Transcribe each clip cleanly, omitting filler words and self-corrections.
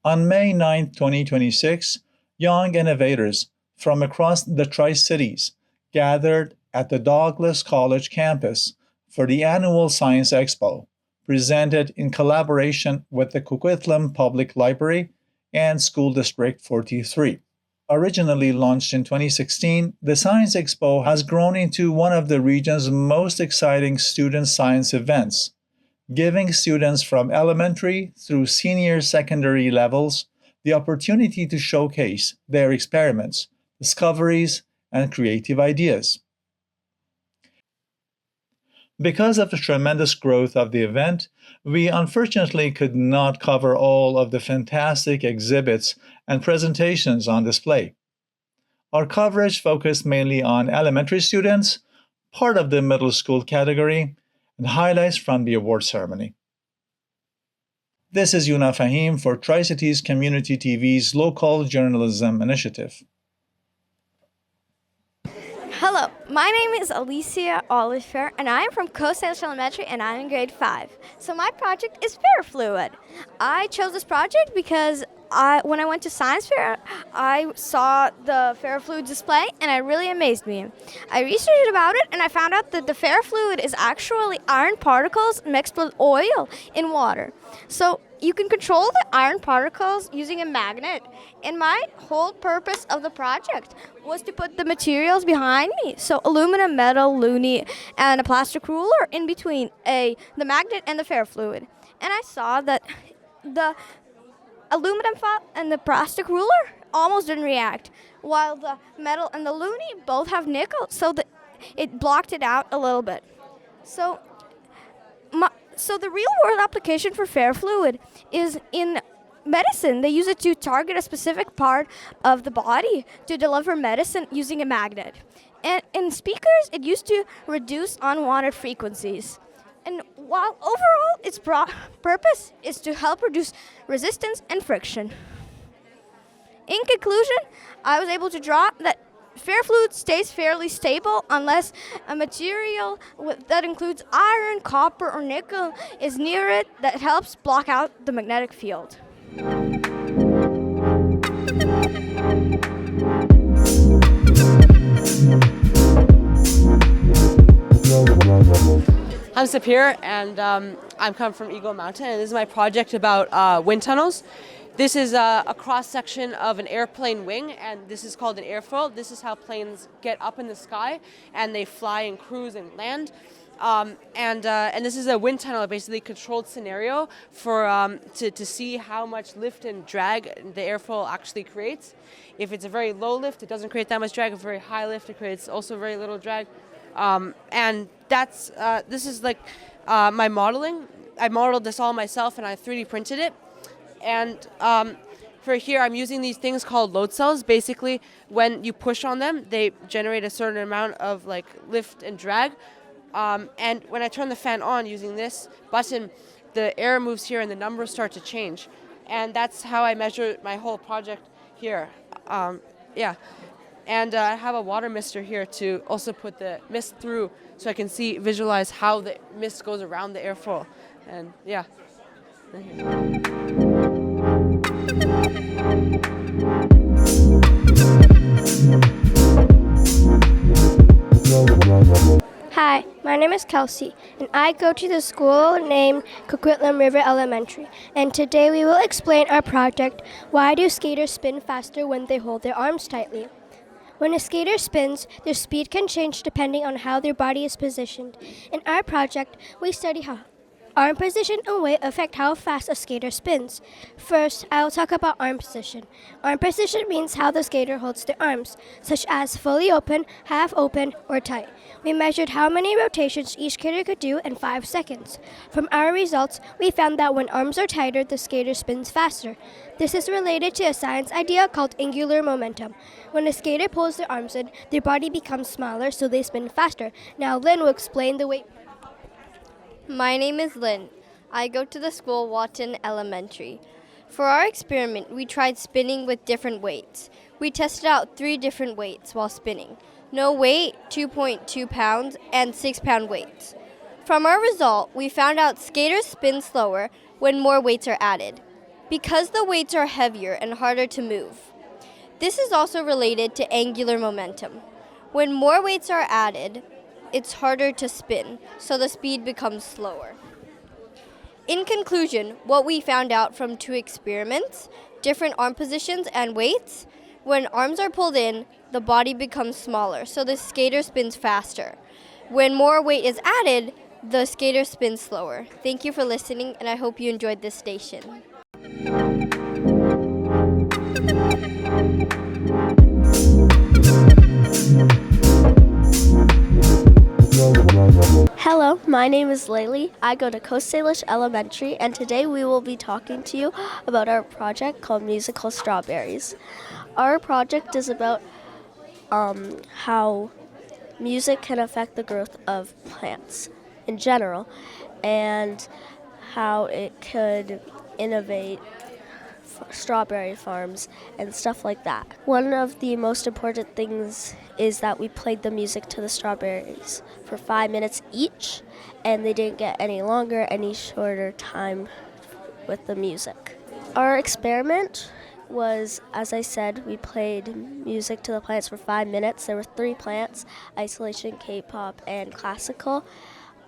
On May 9, 2026, young innovators from across the Tri-Cities gathered at the Douglas College campus for the annual Science Expo, presented in collaboration with the Coquitlam Public Library and School District 43. Originally launched in 2016, the Science Expo has grown into one of the region's most exciting student science events, giving students from elementary through senior secondary levels the opportunity to showcase their experiments, discoveries, and creative ideas. Because of the tremendous growth of the event, we unfortunately could not cover all of the fantastic exhibits and presentations on display. Our coverage focused mainly on elementary students, part of the middle school category, and highlights from the award ceremony. This is Yuna Fahim for Tri-Cities Community TV's Local Journalism Initiative. Hello, my name is Alicia Oliver, and I am from Coast Elementary, and I'm in grade 5. So my project is ferrofluid. I chose this project because when I went to science fair, I saw the ferrofluid display, and it really amazed me. I researched about it, and I found out that the ferrofluid is actually iron particles mixed with oil in water. So you can control the iron particles using a magnet. And my whole purpose of the project was to put the materials behind me. So aluminum, metal, luni, and a plastic ruler in between the magnet and the ferrofluid. And I saw that the aluminum and the plastic ruler almost didn't react, while the metal and the luni both have nickel, so that it blocked it out a little bit. So the real-world application for ferrofluid is in medicine. They use it to target a specific part of the body to deliver medicine using a magnet. And in speakers, it used to reduce unwanted frequencies. And while overall its purpose is to help reduce resistance and friction. In conclusion, I was able to draw that ferrofluid stays fairly stable unless a material that includes iron, copper, or nickel is near it that helps block out the magnetic field. I'm Sapir, and I'm come from Eagle Mountain, and this is my project about wind tunnels. This is a cross-section of an airplane wing, and this is called an airfoil. This is how planes get up in the sky, and they fly and cruise and land. And this is a wind tunnel, basically controlled scenario for to see how much lift and drag the airfoil actually creates. If it's a very low lift, it doesn't create that much drag. If it's very high lift, it creates also very little drag. And that's this is like my modeling. I modeled this all myself, and I 3D printed it. And for here, I'm using these things called load cells. Basically, when you push on them, they generate a certain amount of like lift and drag. And when I turn the fan on using this button, the air moves here and the numbers start to change. And that's how I measure my whole project here. Yeah. And I have a water mister here to also put the mist through so I can visualize how the mist goes around the airfoil. And yeah. Hi, my name is Kelsey, and I go to the school named Coquitlam River Elementary. And today we will explain our project, Why Do Skaters Spin Faster When They Hold Their Arms Tightly? When a skater spins, their speed can change depending on how their body is positioned. In our project, we study how arm position and weight affect how fast a skater spins. First, I will talk about arm position. Arm position means how the skater holds their arms, such as fully open, half open, or tight. We measured how many rotations each skater could do in 5 seconds. From our results, we found that when arms are tighter, the skater spins faster. This is related to a science idea called angular momentum. When a skater pulls their arms in, their body becomes smaller, so they spin faster. Now Lynn will explain the weight. My name is Lynn. I go to the school Watton Elementary. For our experiment, we tried spinning with different weights. We tested out 3 different weights while spinning: no weight, 2.2 pounds, and 6-pound weights. From our result, we found out skaters spin slower when more weights are added. because the weights are heavier and harder to move. This is also related to angular momentum. When more weights are added, it's harder to spin, so the speed becomes slower. In conclusion, what we found out from 2 experiments, different arm positions and weights, when arms are pulled in, the body becomes smaller, so the skater spins faster. When more weight is added, the skater spins slower. Thank you for listening, and I hope you enjoyed this station. Hello, my name is Laylee. I go to Coast Salish Elementary, and today we will be talking to you about our project called Musical Strawberries. Our project is about how music can affect the growth of plants in general, and how it could innovate strawberry farms and stuff like that. One of the most important things is that we played the music to the strawberries for 5 minutes each, and they didn't get any longer, any shorter time with the music. Our experiment was, as I said, we played music to the plants for 5 minutes. There were 3 plants: isolation, K-pop, and classical.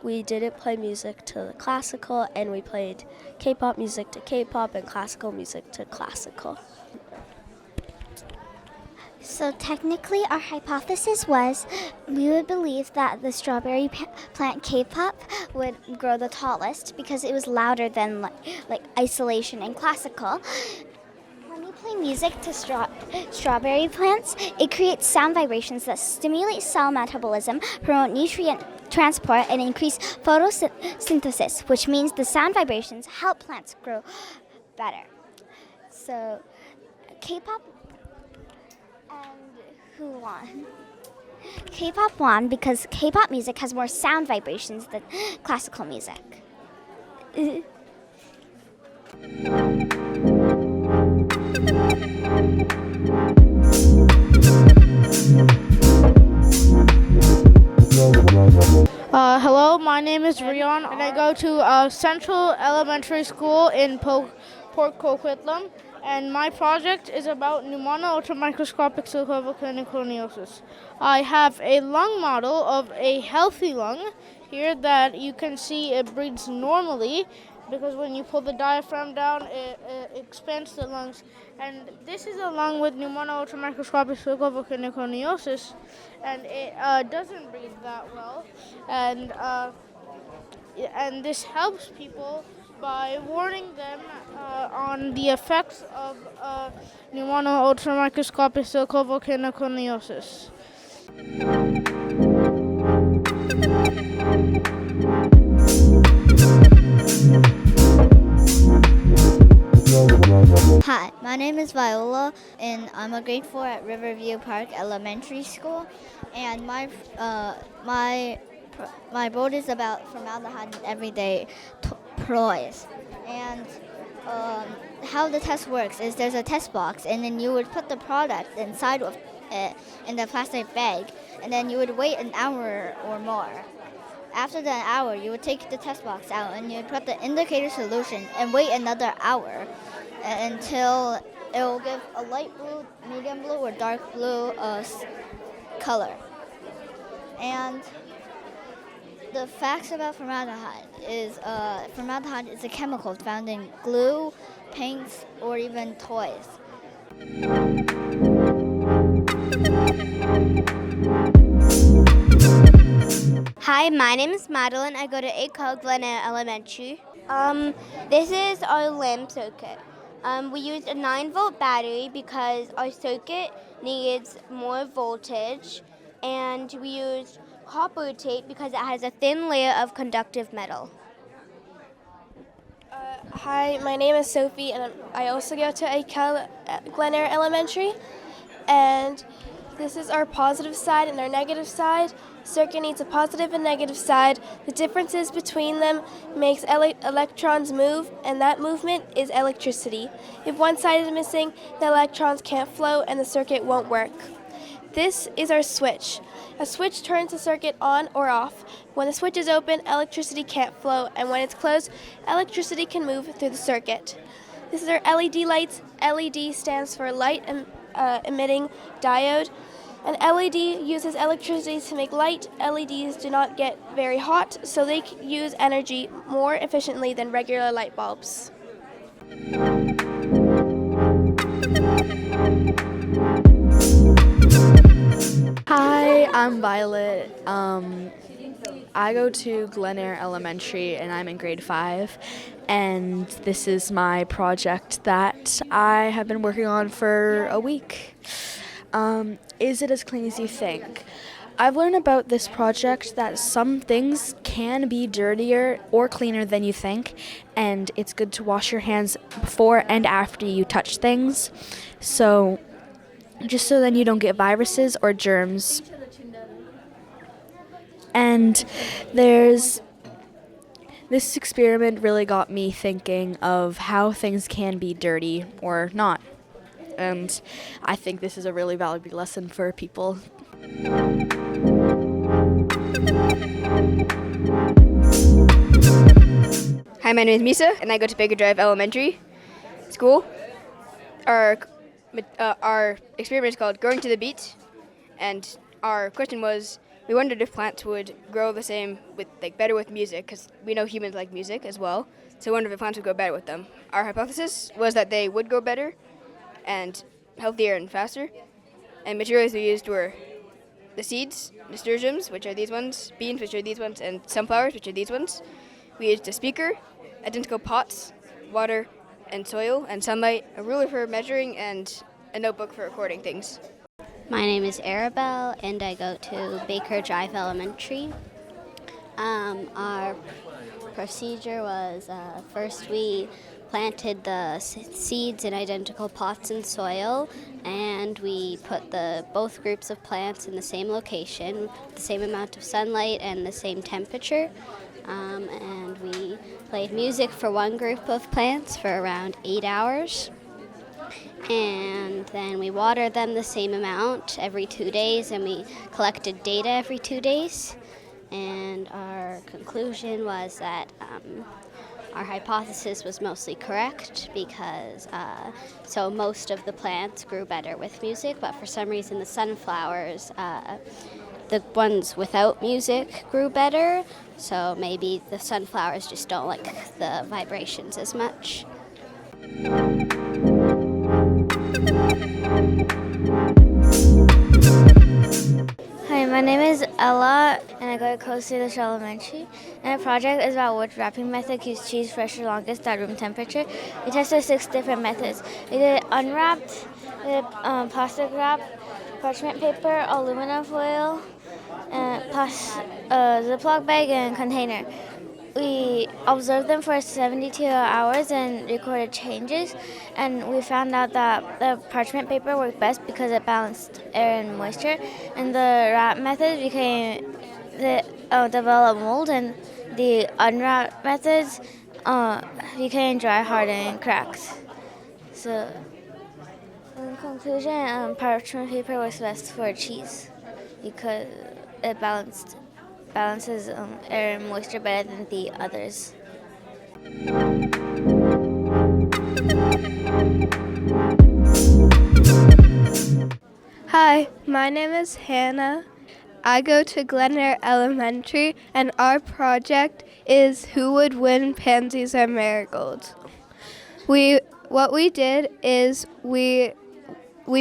We didn't play music to the classical, and we played K-pop music to K-pop and classical music to classical. So technically our hypothesis was we would believe that the strawberry plant K-pop would grow the tallest because it was louder than like isolation and classical. When we play music to strawberry plants, it creates sound vibrations that stimulate cell metabolism, promote nutrient transport, and increase photosynthesis, which means the sound vibrations help plants grow better. So K-pop, and who won? K-pop won because K-pop music has more sound vibrations than classical music. Hello, my name is Rion, and I go to Central Elementary School in Port Coquitlam, and my project is about pneumono-ultramicroscopic silicovolcanoconiosis. I have a lung model of a healthy lung here that you can see it breathes normally, because when you pull the diaphragm down, it expands the lungs. And this is a lung with pneumono-ultramicroscopic silicovolcanoconiosis, and it doesn't breathe that well. And this helps people by warning them on the effects of pneumono-ultramicroscopic silicovolcanoconiosis. Hi, my name is Viola, and I'm a grade 4 at Riverview Park Elementary School. And my board is about formaldehyde and everyday toys. And how the test works is there's a test box, and then you would put the product inside of it in the plastic bag, and then you would wait an hour or more. After the hour, you would take the test box out, and you would put the indicator solution and wait another hour until it will give a light blue, medium blue, or dark blue color. And the facts about formaldehyde is a chemical found in glue, paints, or even toys. Hi, my name is Madeline. I go to Coquitlam Elementary. This is our lamp circuit. We used a 9-volt battery because our circuit needs more voltage, and we used copper tape because it has a thin layer of conductive metal. Hi, my name is Sophie, and I also go to Glen Elementary. And this is our positive side and our negative side. Circuit needs a positive and negative side. The differences between them makes electrons move, and that movement is electricity. If one side is missing, the electrons can't flow and the circuit won't work. This is our switch. A switch turns the circuit on or off. When the switch is open, electricity can't flow, and when it's closed, electricity can move through the circuit. This is our LED lights. LED stands for light emitting diode. An LED uses electricity to make light. LEDs do not get very hot, so they use energy more efficiently than regular light bulbs. Hi, I'm Violet. I go to Glen Eyre Elementary and I'm in grade 5. And this is my project that I have been working on for a week. Is it as clean as you think? I've learned about this project that some things can be dirtier or cleaner than you think, and it's good to wash your hands before and after you touch things. So, just so then you don't get viruses or germs. And this experiment really got me thinking of how things can be dirty or not. And I think this is a really valuable lesson for people. Hi, my name is Misa, and I go to Baker Drive Elementary School. Our experiment is called Growing to the Beat, and our question was, we wondered if plants would grow the same, better with music, because we know humans like music as well, so we wondered if plants would grow better with them. Our hypothesis was that they would grow better and healthier and faster, and materials we used were the seeds, nasturtiums, which are these ones, beans, which are these ones, and sunflowers, which are these ones. We used a speaker, identical pots, water, and soil, and sunlight, a ruler for measuring, and a notebook for recording things. My name is Arabelle, and I go to Baker Drive Elementary. Our procedure was first we planted the seeds in identical pots and soil, and we put both groups of plants in the same location, the same amount of sunlight and the same temperature. And we played music for one group of plants for around 8 hours. And then we watered them the same amount every 2 days, and we collected data every 2 days. And our conclusion was that our hypothesis was mostly correct because so most of the plants grew better with music, but for some reason the sunflowers, the ones without music grew better, so maybe the sunflowers just don't like the vibrations as much. Hi, my name is Ella, and I go to Coquitlam Elementary. And our project is about which wrapping method keeps cheese fresher longest at room temperature. We tested 6 different methods. We did unwrapped, we did plastic wrap, parchment paper, aluminum foil, and Ziploc bag and container. We observed them for 72 hours and recorded changes, and we found out that the parchment paper worked best because it balanced air and moisture, and the wrap method developed mold, and the unwrapped methods became dry, hardened, and cracked. So, in conclusion, parchment paper works best for cheese because it balances air and moisture better than the others. Hi, my name is Hannah. I go to Glen Eyre Elementary, and our project is who would win pansies or marigolds. What we did is we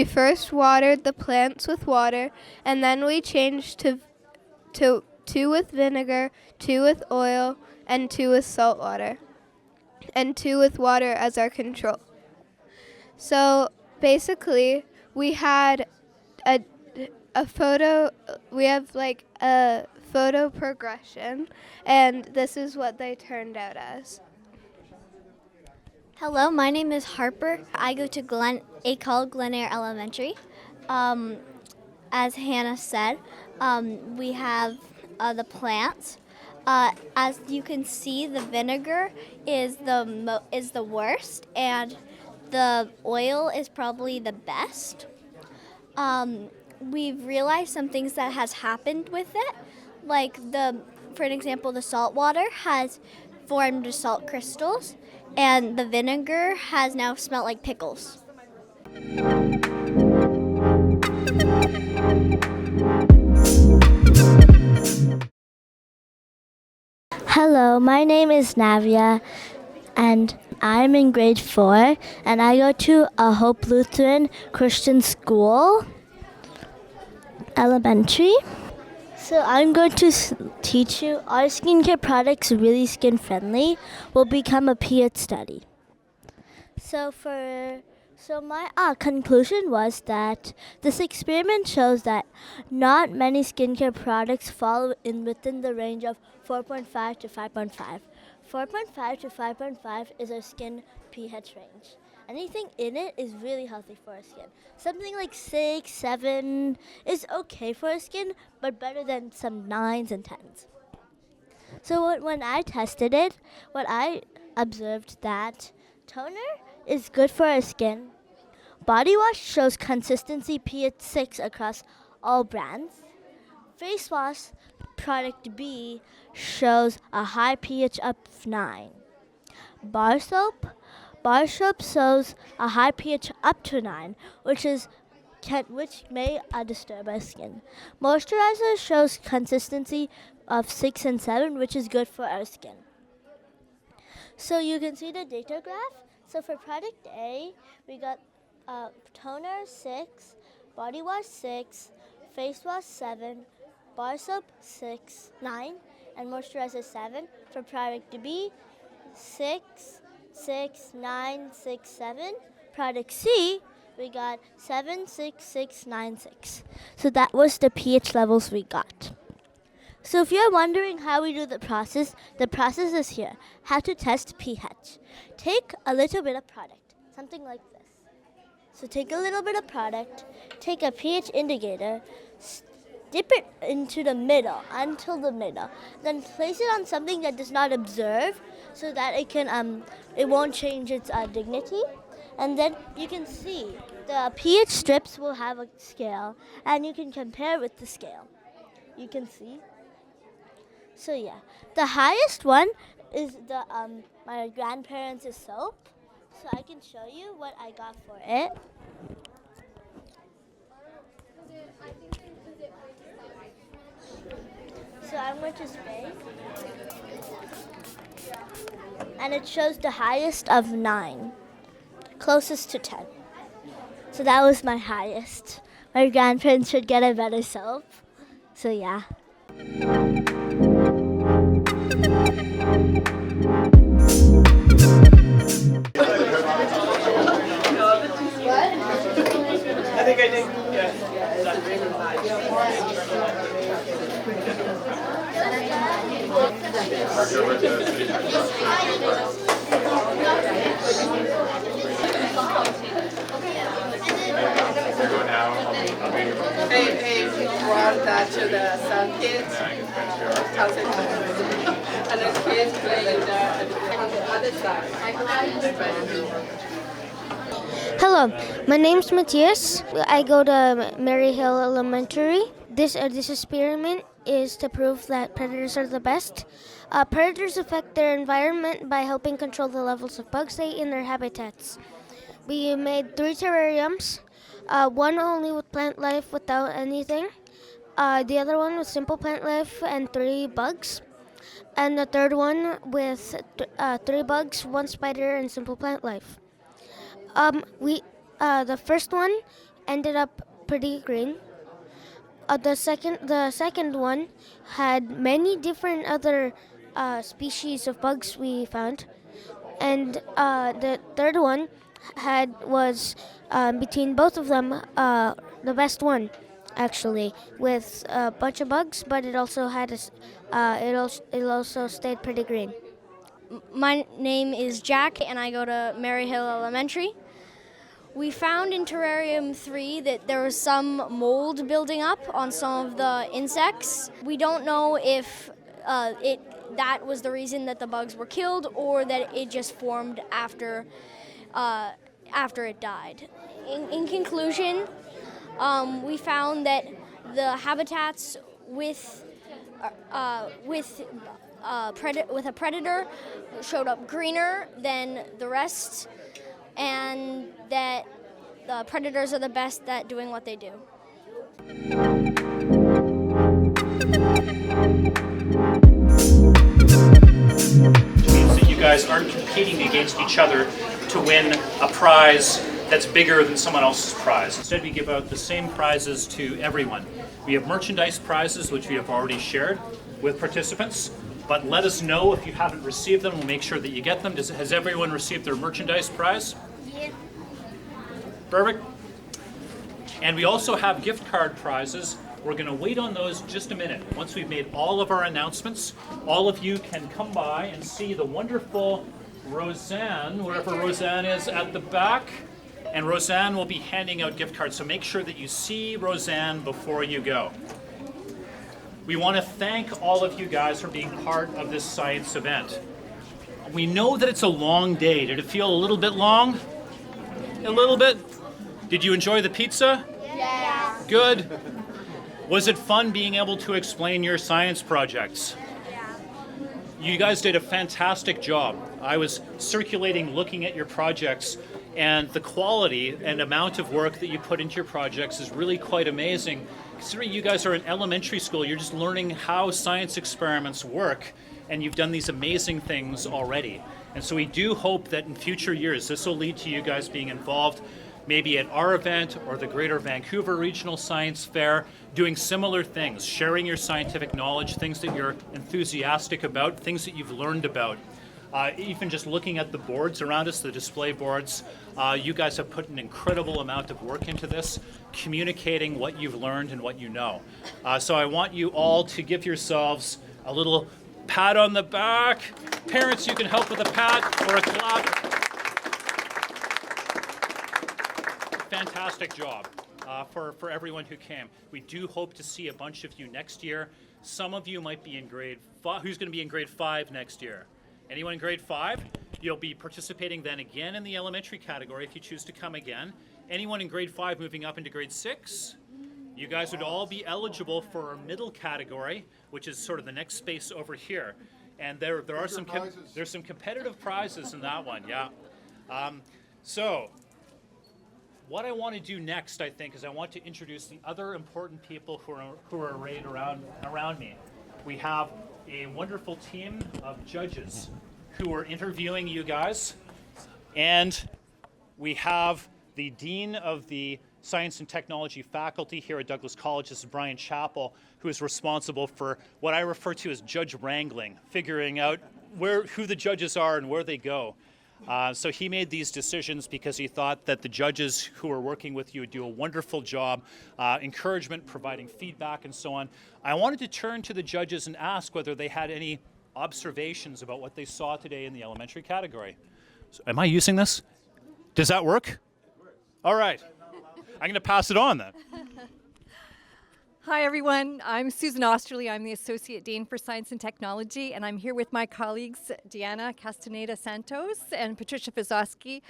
first watered the plants with water, and then we changed to 2 with vinegar, 2 with oil, and 2 with salt water, and 2 with water as our control. So basically, we had a photo. We have like a photo progression, and this is what they turned out as. Hello, my name is Harper. I go to Glen Eyre Elementary. As Hannah said, we have the plants. As you can see, the vinegar is the worst, and the oil is probably the best. We've realized some things that has happened with it, like for an example, the salt water has formed salt crystals, and the vinegar has now smelled like pickles. Hello, my name is Navia, and I'm in grade 4, and I go to a Hope Lutheran Christian School, elementary. So I'm going to teach you are skincare products really skin friendly? Will become a pH study. So my conclusion was that this experiment shows that not many skincare products fall within the range of 4.5 to 5.5. 4.5 to 5.5 is our skin pH range. Anything in it is really healthy for our skin. Something like 6, 7 is okay for our skin, but better than some 9s and 10s. So when I tested it, what I observed that toner is good for our skin. Body wash shows consistency pH 6 across all brands. Face wash product B shows a high pH of 9. Bar soap shows a high pH up to 9, which may disturb our skin. Moisturizer shows consistency of 6 and 7, which is good for our skin. So you can see the data graph. So for product A, we got toner 6, body wash 6, face wash 7, bar soap 9, and moisturizer 7. For product B, 6, 9, 6, 7. Product C, we got 7, 6, 6, 9, 6. So that was the pH levels we got. So if you're wondering how we do the process is here. How to test pH. Take a little bit of product, something like this. So take a little bit of product, take a pH indicator, dip it into the middle, until the middle. Then place it on something that does not observe so that it won't change its dignity. And then you can see the pH strips will have a scale, and you can compare with the scale. You can see. So yeah, the highest one is my grandparents' soap. So I can show you what I got for it. So I'm going to spray. And it shows the highest of 9, closest to 10. So that was my highest. My grandparents should get a better soap. So yeah. I think I did. Yeah. Hey, brought that to the some kids. And the kids play on the other side. Hello, my name's Matthias. I go to Mary Hill Elementary. This experiment is to prove that predators are the best. Predators affect their environment by helping control the levels of bugs they eat in their habitats. We made 3 terrariums, one only with plant life without anything, the other one with simple plant life and 3 bugs, and the third one with 3 bugs, 1 spider, and simple plant life. The first one ended up pretty green. The second one had many different other species of bugs we found, and the third one was between both of them the best one, actually, with a bunch of bugs, but it also had it also stayed pretty green. My name is Jack, and I go to Mary Hill Elementary. We found in Terrarium 3 that there was some mold building up on some of the insects. We don't know if that was the reason that the bugs were killed, or that it just formed after it died. In conclusion, we found that the habitats with with a predator showed up greener than the rest, and that the predators are the best at doing what they do. Which means that you guys aren't competing against each other to win a prize that's bigger than someone else's prize. Instead, we give out the same prizes to everyone. We have merchandise prizes, which we have already shared with participants, but let us know if you haven't received them. We'll make sure that you get them. Has everyone received their merchandise prize? Yeah. Perfect. And we also have gift card prizes. We're going to wait on those just a minute. Once we've made all of our announcements, all of you can come by and see the wonderful Roseanne, wherever Roseanne is at the back. And Roseanne will be handing out gift cards, so make sure that you see Roseanne before you go. We want to thank all of you guys for being part of this science event. We know that it's a long day. Did it feel a little bit long? A little bit? Did you enjoy the pizza? Yeah. Good. Was it fun being able to explain your science projects? Yeah. You guys did a fantastic job. I was circulating looking at your projects, and the quality and amount of work that you put into your projects is really quite amazing. Considering you guys are in elementary school, you're just learning how science experiments work, and you've done these amazing things already. And so we do hope that in future years, this will lead to you guys being involved maybe at our event or the Greater Vancouver Regional Science Fair, doing similar things, sharing your scientific knowledge, things that you're enthusiastic about, things that you've learned about. Even just looking at the boards around us, the display boards, you guys have put an incredible amount of work into this, communicating what you've learned and what you know. So I want you all to give yourselves a little pat on the back. Parents, you can help with a pat or a clap. Fantastic job for everyone who came. We do hope to see a bunch of you next year. Some of you might be in grade 5. Who's going to be in grade 5 next year? Anyone in grade 5? You'll be participating then again in the elementary category if you choose to come again. Anyone in grade 5 moving up into grade 6? You guys would all be eligible for our middle category, which is sort of the next space over here. And there are some there's some competitive prizes in that one, yeah. So what I want to do next, I think, is I want to introduce the other important people who are arrayed around me. We have a wonderful team of judges who are interviewing you guys, and we have the Dean of the Science and Technology faculty here at Douglas College. This is Brian Chappell, who is responsible for what I refer to as judge wrangling, figuring out who the judges are and where they go. So he made these decisions because he thought that the judges who are working with you would do a wonderful job, encouragement, providing feedback, and so on. I wanted to turn to the judges and ask whether they had any observations about what they saw today in the elementary category. So, am I using this? Does that work? All right. I'm going to pass it on then. Hi everyone, I'm Susan Osterly. I'm the Associate Dean for Science and Technology, and I'm here with my colleagues Diana Castaneda-Santos and Patricia Fizowski,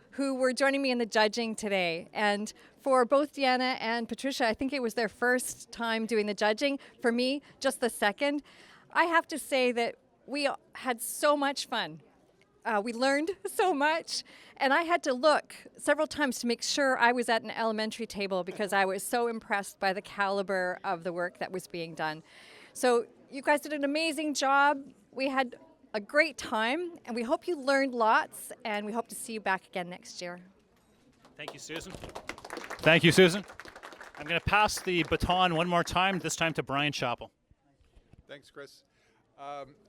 who were joining me in the judging today. And for both Diana and Patricia, I think it was their first time doing the judging. For me, just the second. I have to say that we had so much fun. We learned so much, and I had to look several times to make sure I was at an elementary table because I was so impressed by the caliber of the work that was being done. So you guys did an amazing job. We had a great time, and we hope you learned lots, and we hope to see you back again next year. Thank you, Susan. Thank you, Susan. I'm going to pass the baton one more time, this time to Brian Chappell. Thanks, Chris.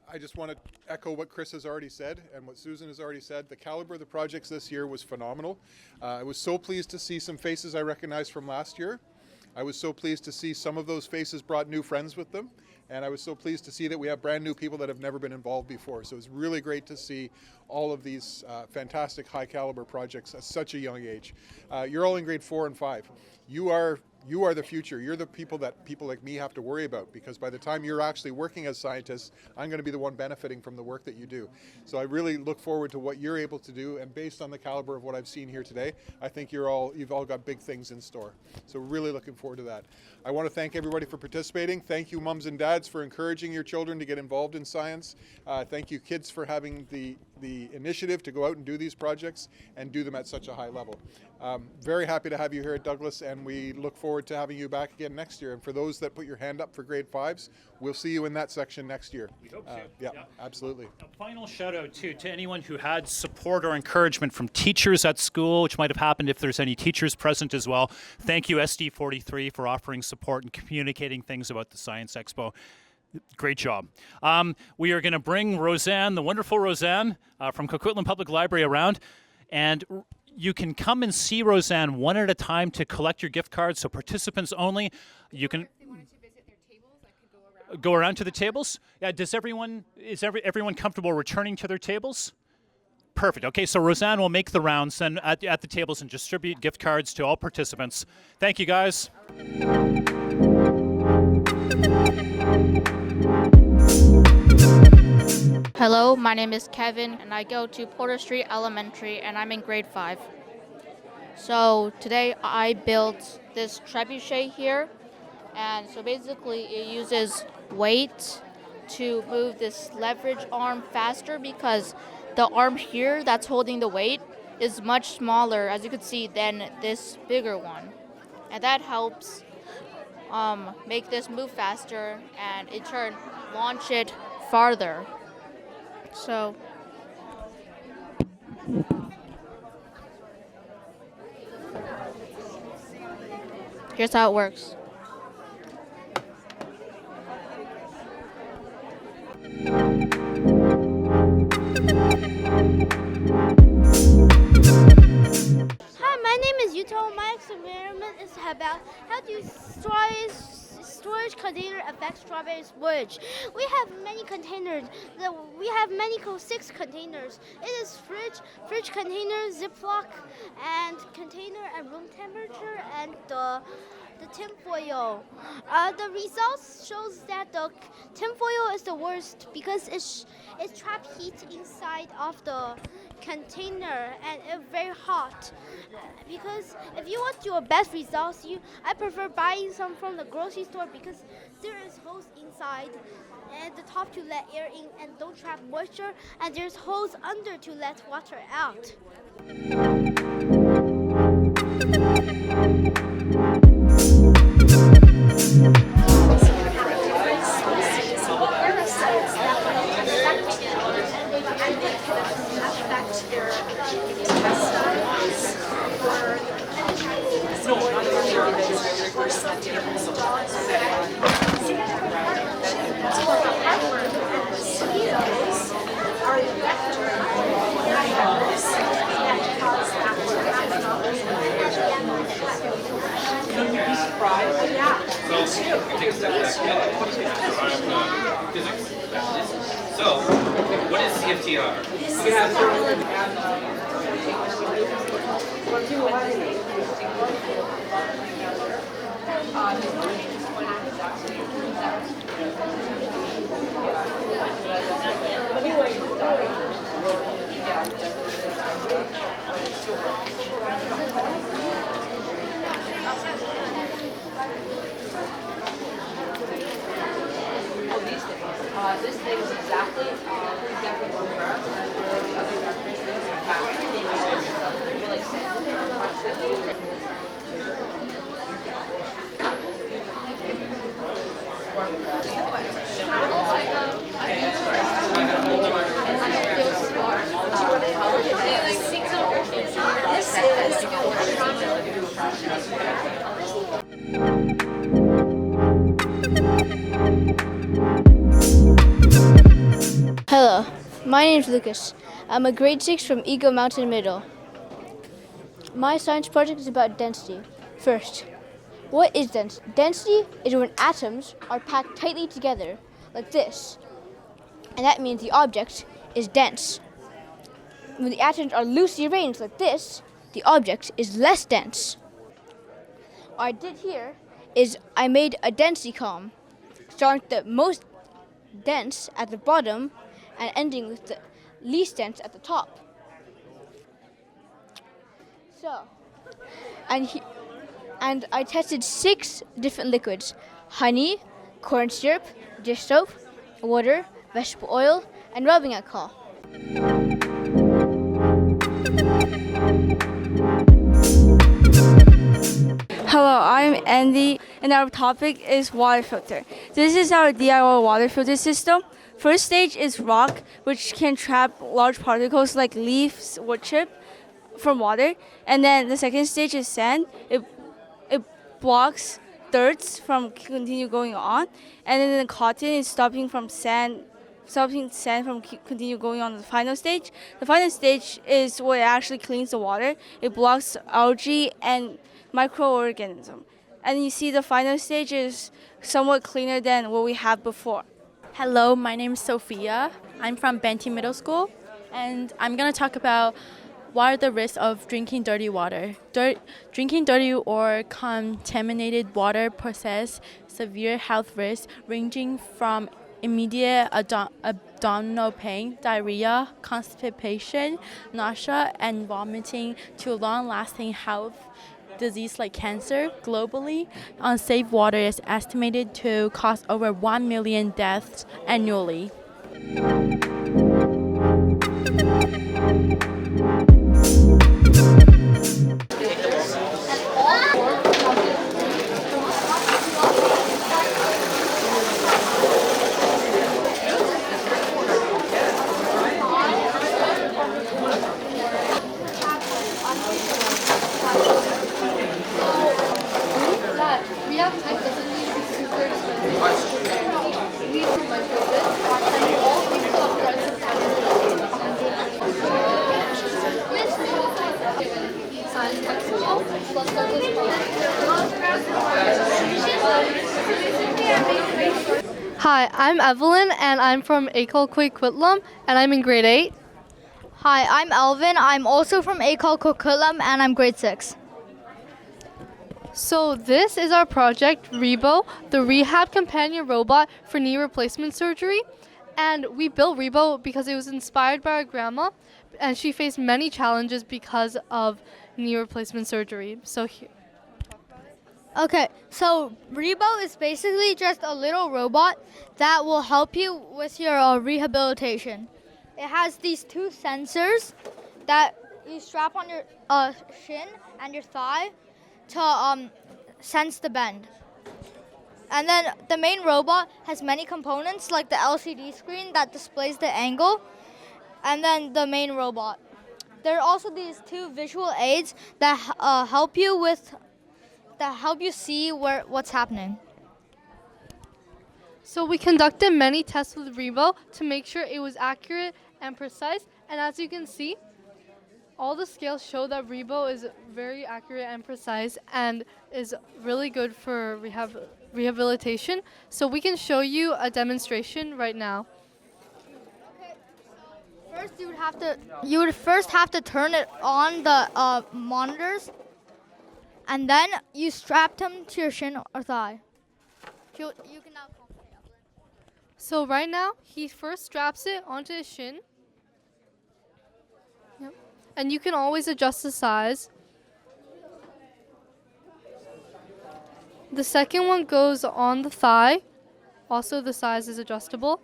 I just want to echo what Chris has already said and what Susan has already said. The caliber of the projects this year was phenomenal. I was so pleased to see some faces I recognized from last year. I was so pleased to see some of those faces brought new friends with them. And I was so pleased to see that we have brand new people that have never been involved before. So it was really great to see all of these fantastic high caliber projects at such a young age. You're all in grade 4 and 5. You are the future. You're the people that people like me have to worry about, because by the time you're actually working as scientists, I'm going to be the one benefiting from the work that you do. So I really look forward to what you're able to do, and based on the caliber of what I've seen here today, I think you've all got big things in store. So really looking forward to that. I want to thank everybody for participating. Thank you, mums and dads. dads for encouraging your children to get involved in science. Thank you, kids, for having the initiative to go out and do these projects and do them at such a high level. Very happy to have you here at Douglas, and we look forward to having you back again next year. And for those that put your hand up for grade 5s, we'll see you in that section next year. We hope so. Yeah, absolutely. A final shout out to anyone who had support or encouragement from teachers at school, which might have happened if there's any teachers present as well. Thank you, SD43, for offering support and communicating things about the Science Expo. Great job. We are going to bring Roseanne, the wonderful Roseanne from Coquitlam Public Library around, and you can come and see Roseanne one at a time to collect your gift cards, so participants only. You can go around to the tables. Yeah, is everyone comfortable returning to their tables? Perfect. Okay, so Roseanne will make the rounds and at the tables and distribute gift cards to all participants. Thank you, guys. Hello, my name is Kevin, and I go to Porter Street Elementary, and I'm in grade 5. So today I built this trebuchet here, and so basically it uses weight to move this leverage arm faster because the arm here that's holding the weight is much smaller, as you can see, than this bigger one. And that helps make this move faster and in turn launch it farther. So here's how it works. Hi, my name is Yuto. My experiment is about how do storage container affect strawberry spoilage. We have many containers. We have 6 containers. It is fridge container, Ziploc, and container at room temperature, and the tin foil. The results shows that the tin foil is the worst because it traps heat inside of the container and it's very hot. Because if you want your best results, I prefer buying some from the grocery store because there is holes inside and the top to let air in and don't trap moisture, and there's holes under to let water out. So, what is CFTR? We have this thing is exactly Hello, my name is Lucas. I'm a grade 6 from Eagle Mountain Middle. My science project is about density. First, what is density? Density is when atoms are packed tightly together, like this. And that means the object is dense. When the atoms are loosely arranged like this, the object is less dense. What I did here is I made a density column, starting with the most dense at the bottom and ending with the least dense at the top. So, and I tested 6 different liquids: honey, corn syrup, dish soap, water, vegetable oil, and rubbing alcohol. Hello, I'm Andy, and our topic is water filter. This is our DIY water filter system. First stage is rock, which can trap large particles like leaves, wood chip from water. And then the second stage is sand. It blocks dirts from continue going on. And then the cotton is stopping sand from continue going on to the final stage. The final stage is what actually cleans the water. It blocks algae and microorganism. And you see the final stage is somewhat cleaner than what we had before. Hello, my name is Sophia. I'm from Benty Middle School, and I'm going to talk about what are the risks of drinking dirty water. Drinking dirty or contaminated water poses severe health risks ranging from immediate abdominal pain, diarrhea, constipation, nausea, and vomiting to long-lasting health disease like cancer. Globally, unsafe water is estimated to cause over 1 million deaths annually. Hi, I'm Evelyn, and I'm from École Coquitlam, and I'm in grade 8. Hi, I'm Elvin. I'm also from École Coquitlam, and I'm grade 6. So this is our project, Rebo, the Rehab Companion Robot for Knee Replacement Surgery. And we built Rebo because it was inspired by our grandma, and she faced many challenges because of knee replacement surgery. So here. Okay, so Rebo is basically just a little robot that will help you with your rehabilitation. It has these two sensors that you strap on your shin and your thigh to sense the bend. And then the main robot has many components like the LCD screen that displays the angle, and then the main robot. There are also these two visual aids that help you see what's happening. So we conducted many tests with Rebo to make sure it was accurate and precise. And as you can see, all the scales show that Rebo is very accurate and precise and is really good for rehabilitation. So we can show you a demonstration right now. First, you would first have to turn it on the monitors, and then you strap them to your shin or thigh. You can now. So right now, he first straps it onto his shin. Yep. And you can always adjust the size. The second one goes on the thigh. Also, the size is adjustable.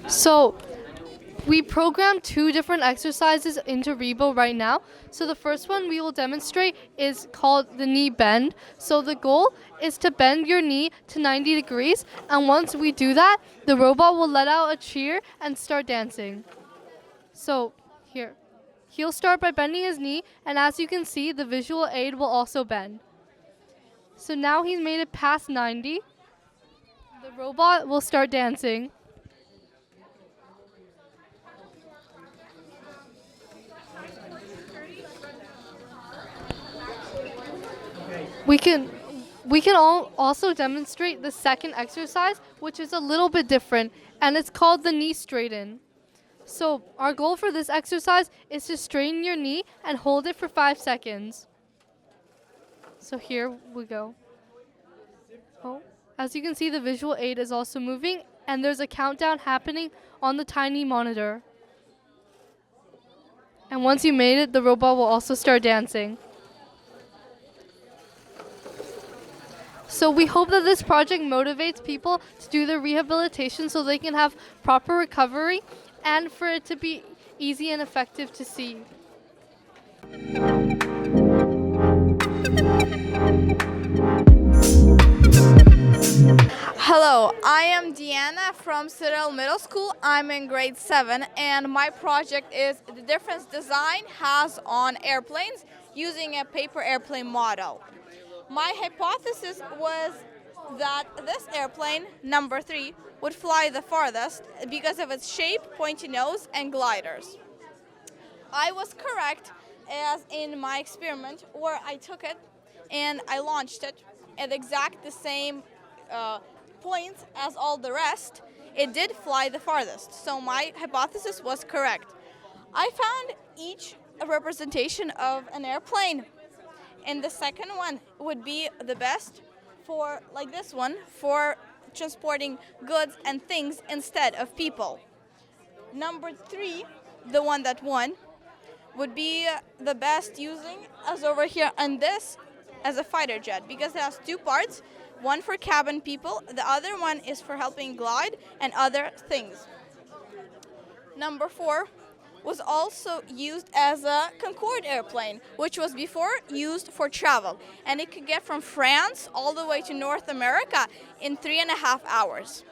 So we programmed 2 different exercises into Rebo right now. So the first one we will demonstrate is called the knee bend. So the goal is to bend your knee to 90 degrees. And once we do that, the robot will let out a cheer and start dancing. So here, he'll start by bending his knee. And as you can see, the visual aid will also bend. So now he's made it past 90. The robot will start dancing. We can also demonstrate the second exercise, which is a little bit different, and it's called the knee straighten. So our goal for this exercise is to straighten your knee and hold it for 5 seconds. So here we go. Oh, as you can see, the visual aid is also moving, and there's a countdown happening on the tiny monitor. And once you made it, the robot will also start dancing. So we hope that this project motivates people to do the rehabilitation so they can have proper recovery and for it to be easy and effective to see. Hello, I am Deanna from Citadel Middle School. I'm in grade 7 and my project is the difference design has on airplanes using a paper airplane model. My hypothesis was that this airplane, number 3, would fly the farthest because of its shape, pointy nose, and gliders. I was correct, as in my experiment where I took it and I launched it at exact the same points as all the rest. It did fly the farthest, so my hypothesis was correct. I found each a representation of an airplane, and the second one would be the best for, like this one, for transporting goods and things instead of people. Number 3, the one that won, would be the best using as over here, and this as a fighter jet because it has 2 parts, one for cabin people, the other one is for helping glide and other things. Number 4 was also used as a Concorde airplane, which was before used for travel, and it could get from France all the way to North America in 3.5 hours.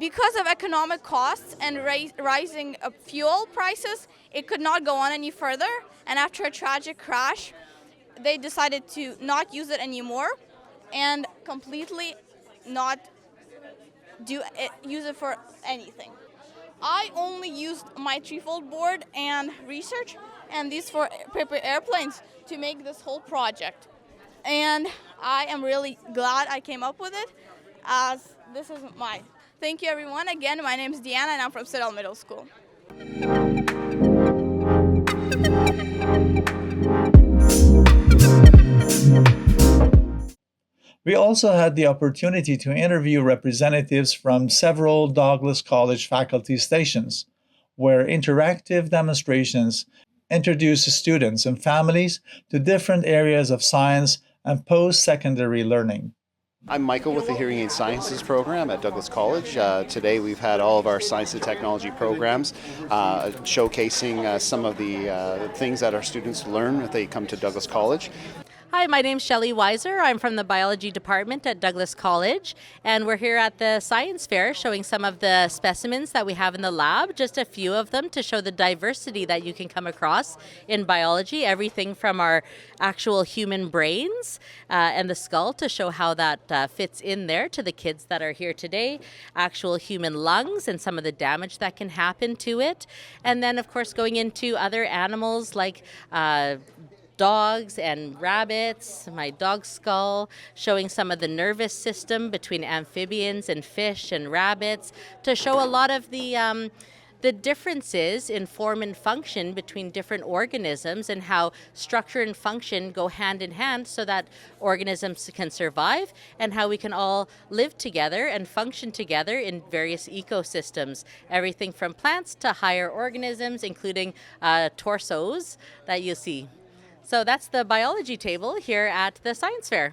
Because of economic costs and rising fuel prices, it could not go on any further, and after a tragic crash, they decided to not use it anymore and completely not use it for anything. I only used my threefold board and research and these 4 paper airplanes to make this whole project. And I am really glad I came up with it, as this is mine. Thank you, everyone. Again, my name is Deanna, and I'm from Citadel Middle School. We also had the opportunity to interview representatives from several Douglas College faculty stations, where interactive demonstrations introduce students and families to different areas of science and post-secondary learning. I'm Michael with the Hearing Aid Sciences program at Douglas College. Today we've had all of our science and technology programs showcasing some of the things that our students learn when they come to Douglas College. Hi, my name's Shelley Weiser. I'm from the biology department at Douglas College, and we're here at the science fair showing some of the specimens that we have in the lab, just a few of them to show the diversity that you can come across in biology, everything from our actual human brains and the skull to show how that fits in there to the kids that are here today, actual human lungs and some of the damage that can happen to it, and then of course going into other animals like dogs and rabbits, my dog's skull, showing some of the nervous system between amphibians and fish and rabbits to show a lot of the differences in form and function between different organisms and how structure and function go hand in hand so that organisms can survive and how we can all live together and function together in various ecosystems. Everything from plants to higher organisms, including torsos that you see. So that's the biology table here at the science fair.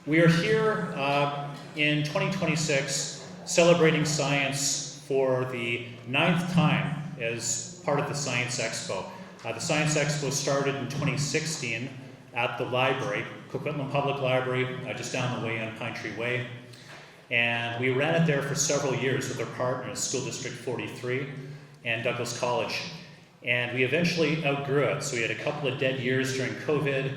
We are here in 2026 celebrating science for the 9th time as part of the Science Expo. The Science Expo started in 2016 at the library, Coquitlam Public Library, just down the way on Pine Tree Way. And we ran it there for several years with our partners, School District 43 and Douglas College. And we eventually outgrew it. So we had a couple of dead years during COVID,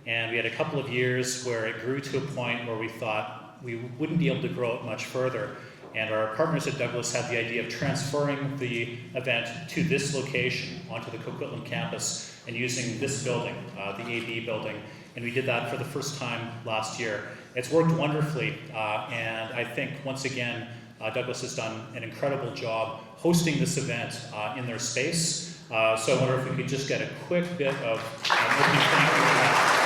and we had a couple of years where it grew to a point where we thought we wouldn't be able to grow it much further. And our partners at Douglas had the idea of transferring the event to this location, onto the Coquitlam campus, and using this building, the AB building. And we did that for the first time last year. It's worked wonderfully, and I think once again, Douglas has done an incredible job hosting this event in their space. So I wonder if we could just get a quick bit of opening thank you for that.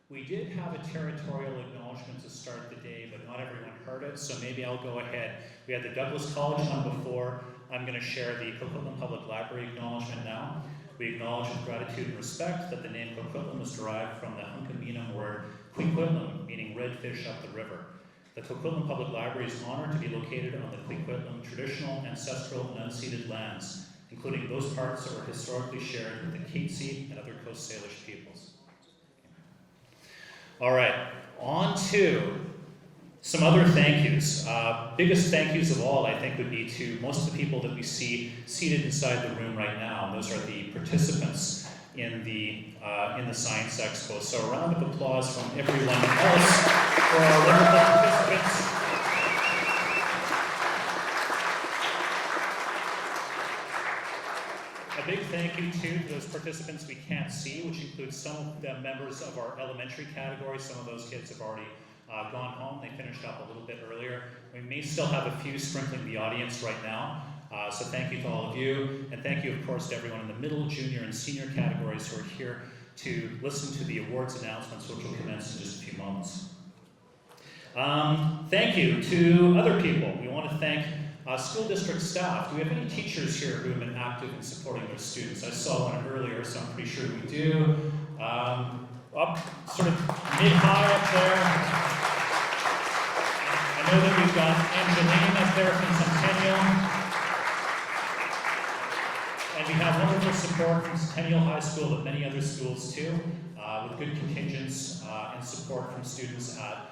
We did have a territorial acknowledgement to start the day, but not everyone heard it, so maybe I'll go ahead. We had the Douglas College one before. I'm going to share the Coquitlam Public Library acknowledgement now. We acknowledge with gratitude and respect that the name Coquitlam is derived from the Hunkaminam word Coquitlam, meaning red fish up the river. The Coquitlam Public Library is honored to be located on the Coquitlam traditional, ancestral, and unceded lands, including those parts that were historically shared with the Katzie and other Coast Salish peoples. All right, on to some other thank yous. Biggest thank yous of all, I think, would be to most of the people that we see seated inside the room right now. And those are the participants in the Science Expo. So a round of applause from everyone else for our wonderful participants. A big thank you to those participants we can't see, which includes some of the members of our elementary category. Some of those kids have already gone home. They finished up a little bit earlier. We may still have a few sprinkling the audience right now. So thank you to all of you. And thank you, of course, to everyone in the middle, junior, and senior categories who are here to listen to the awards announcements, which will commence in just a few moments. Thank you to other people. We want to thank school district staff. Do we have any teachers here who have been active in supporting their students? I saw one earlier, so I'm pretty sure we do. Up sort of mid-high up there. I know that we've got Angeline up there from Centennial. And we have wonderful support from Centennial High School, but many other schools too, with good contingents and support from students at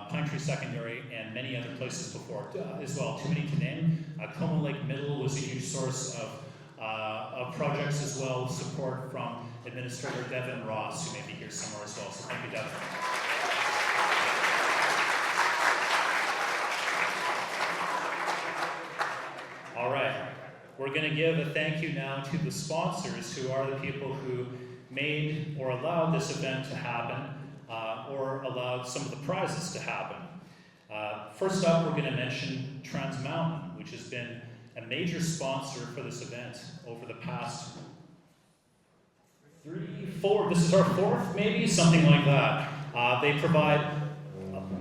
Pine Tree Secondary and many other places before as well. Too many to name. Como Lake Middle was a huge source of projects as well, support from Administrator Devin Ross, who may be here somewhere as well. So thank you, Devin. All right, we're going to give a thank you now to the sponsors, who are the people who made or allowed this event to happen, or allowed some of the prizes to happen. First up, we're going to mention Trans Mountain, which has been a major sponsor for this event over the past 3, 4, this is our 4th maybe, something like that. They provide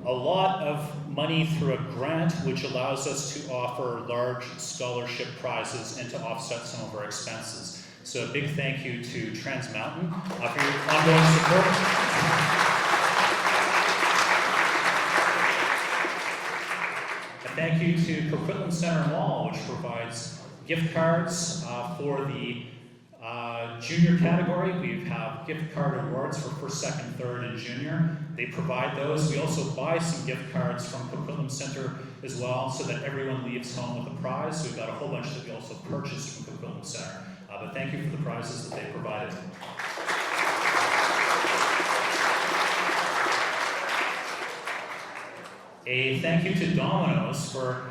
a lot of money through a grant which allows us to offer large scholarship prizes and to offset some of our expenses. So a big thank you to Trans Mountain for your ongoing support. Thank you to Coquitlam Center Mall, which provides gift cards for the junior category. We have gift card awards for 1st, 2nd, 3rd, and junior. They provide those. We also buy some gift cards from Coquitlam Center as well, so that everyone leaves home with a prize. So we've got a whole bunch that we also purchased from Coquitlam Center. But thank you for the prizes that they provided. A thank you to Domino's for,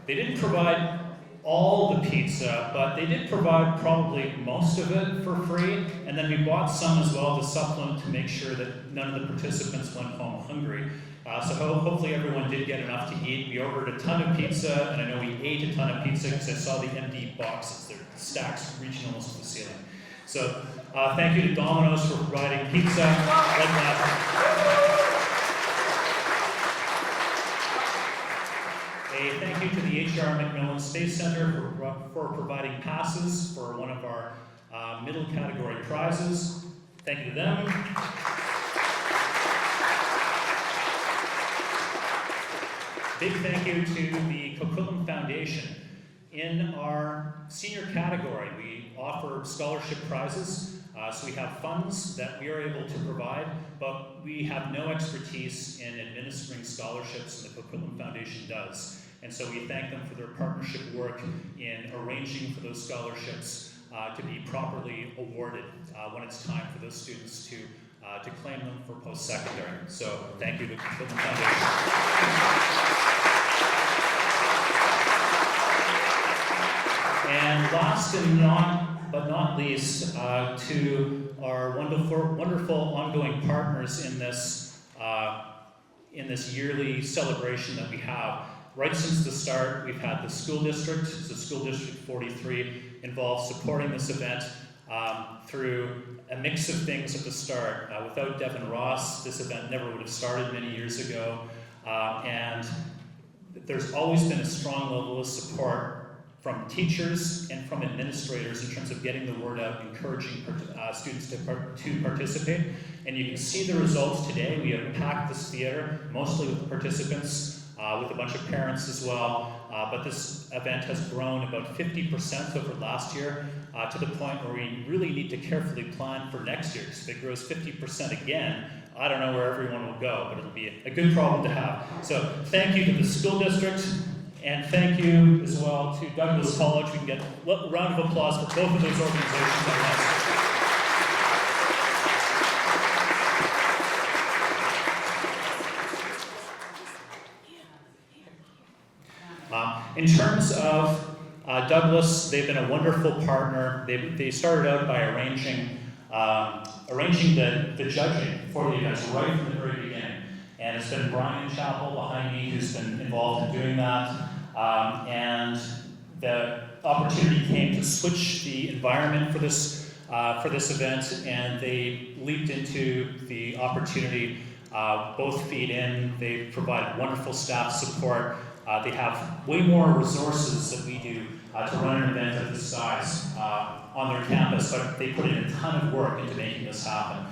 they didn't provide all the pizza, but they did provide probably most of it for free, and then we bought some as well to supplement to make sure that none of the participants went home hungry. So hopefully everyone did get enough to eat. We ordered a ton of pizza, and I know we ate a ton of pizza because I saw the empty boxes. They're stacks reaching almost to the ceiling. So thank you to Domino's for providing pizza. Red Lab. A thank you to the H.R. McMillan Space Center for providing passes for one of our middle category prizes. Thank you to them. Big thank you to the Coquitlam Foundation. In our senior category, we offer scholarship prizes. So we have funds that we are able to provide, but we have no expertise in administering scholarships, and the Coquitlam Foundation does. And so we thank them for their partnership work in arranging for those scholarships to be properly awarded when it's time for those students to claim them for post-secondary. So thank you to the Foundation. And last but not least, to our wonderful ongoing partners in this yearly celebration that we have. Right since the start, we've had the school district, so School District 43, involved supporting this event through a mix of things at the start. Without Devin Ross, this event never would have started many years ago. And there's always been a strong level of support from teachers and from administrators in terms of getting the word out, encouraging students to participate. And you can see the results today. We have packed this theater, mostly with participants, with a bunch of parents as well. But this event has grown about 50% over last year, to the point where we really need to carefully plan for next year, because if it grows 50% again, I don't know where everyone will go, but it'll be a good problem to have. So thank you to the school district, and thank you as well to Douglas College. We can get a round of applause for both of those organizations at once. In terms of Douglas, they've been a wonderful partner. They started out by arranging the judging for the events right from the very beginning. And it's been Brian Chappell behind me who's been involved in doing that. And the opportunity came to switch the environment for this event, and they leaped into the opportunity. Both feet in. They provide wonderful staff support. They have way more resources than we do to run an event of this size on their campus, but they put in a ton of work into making this happen.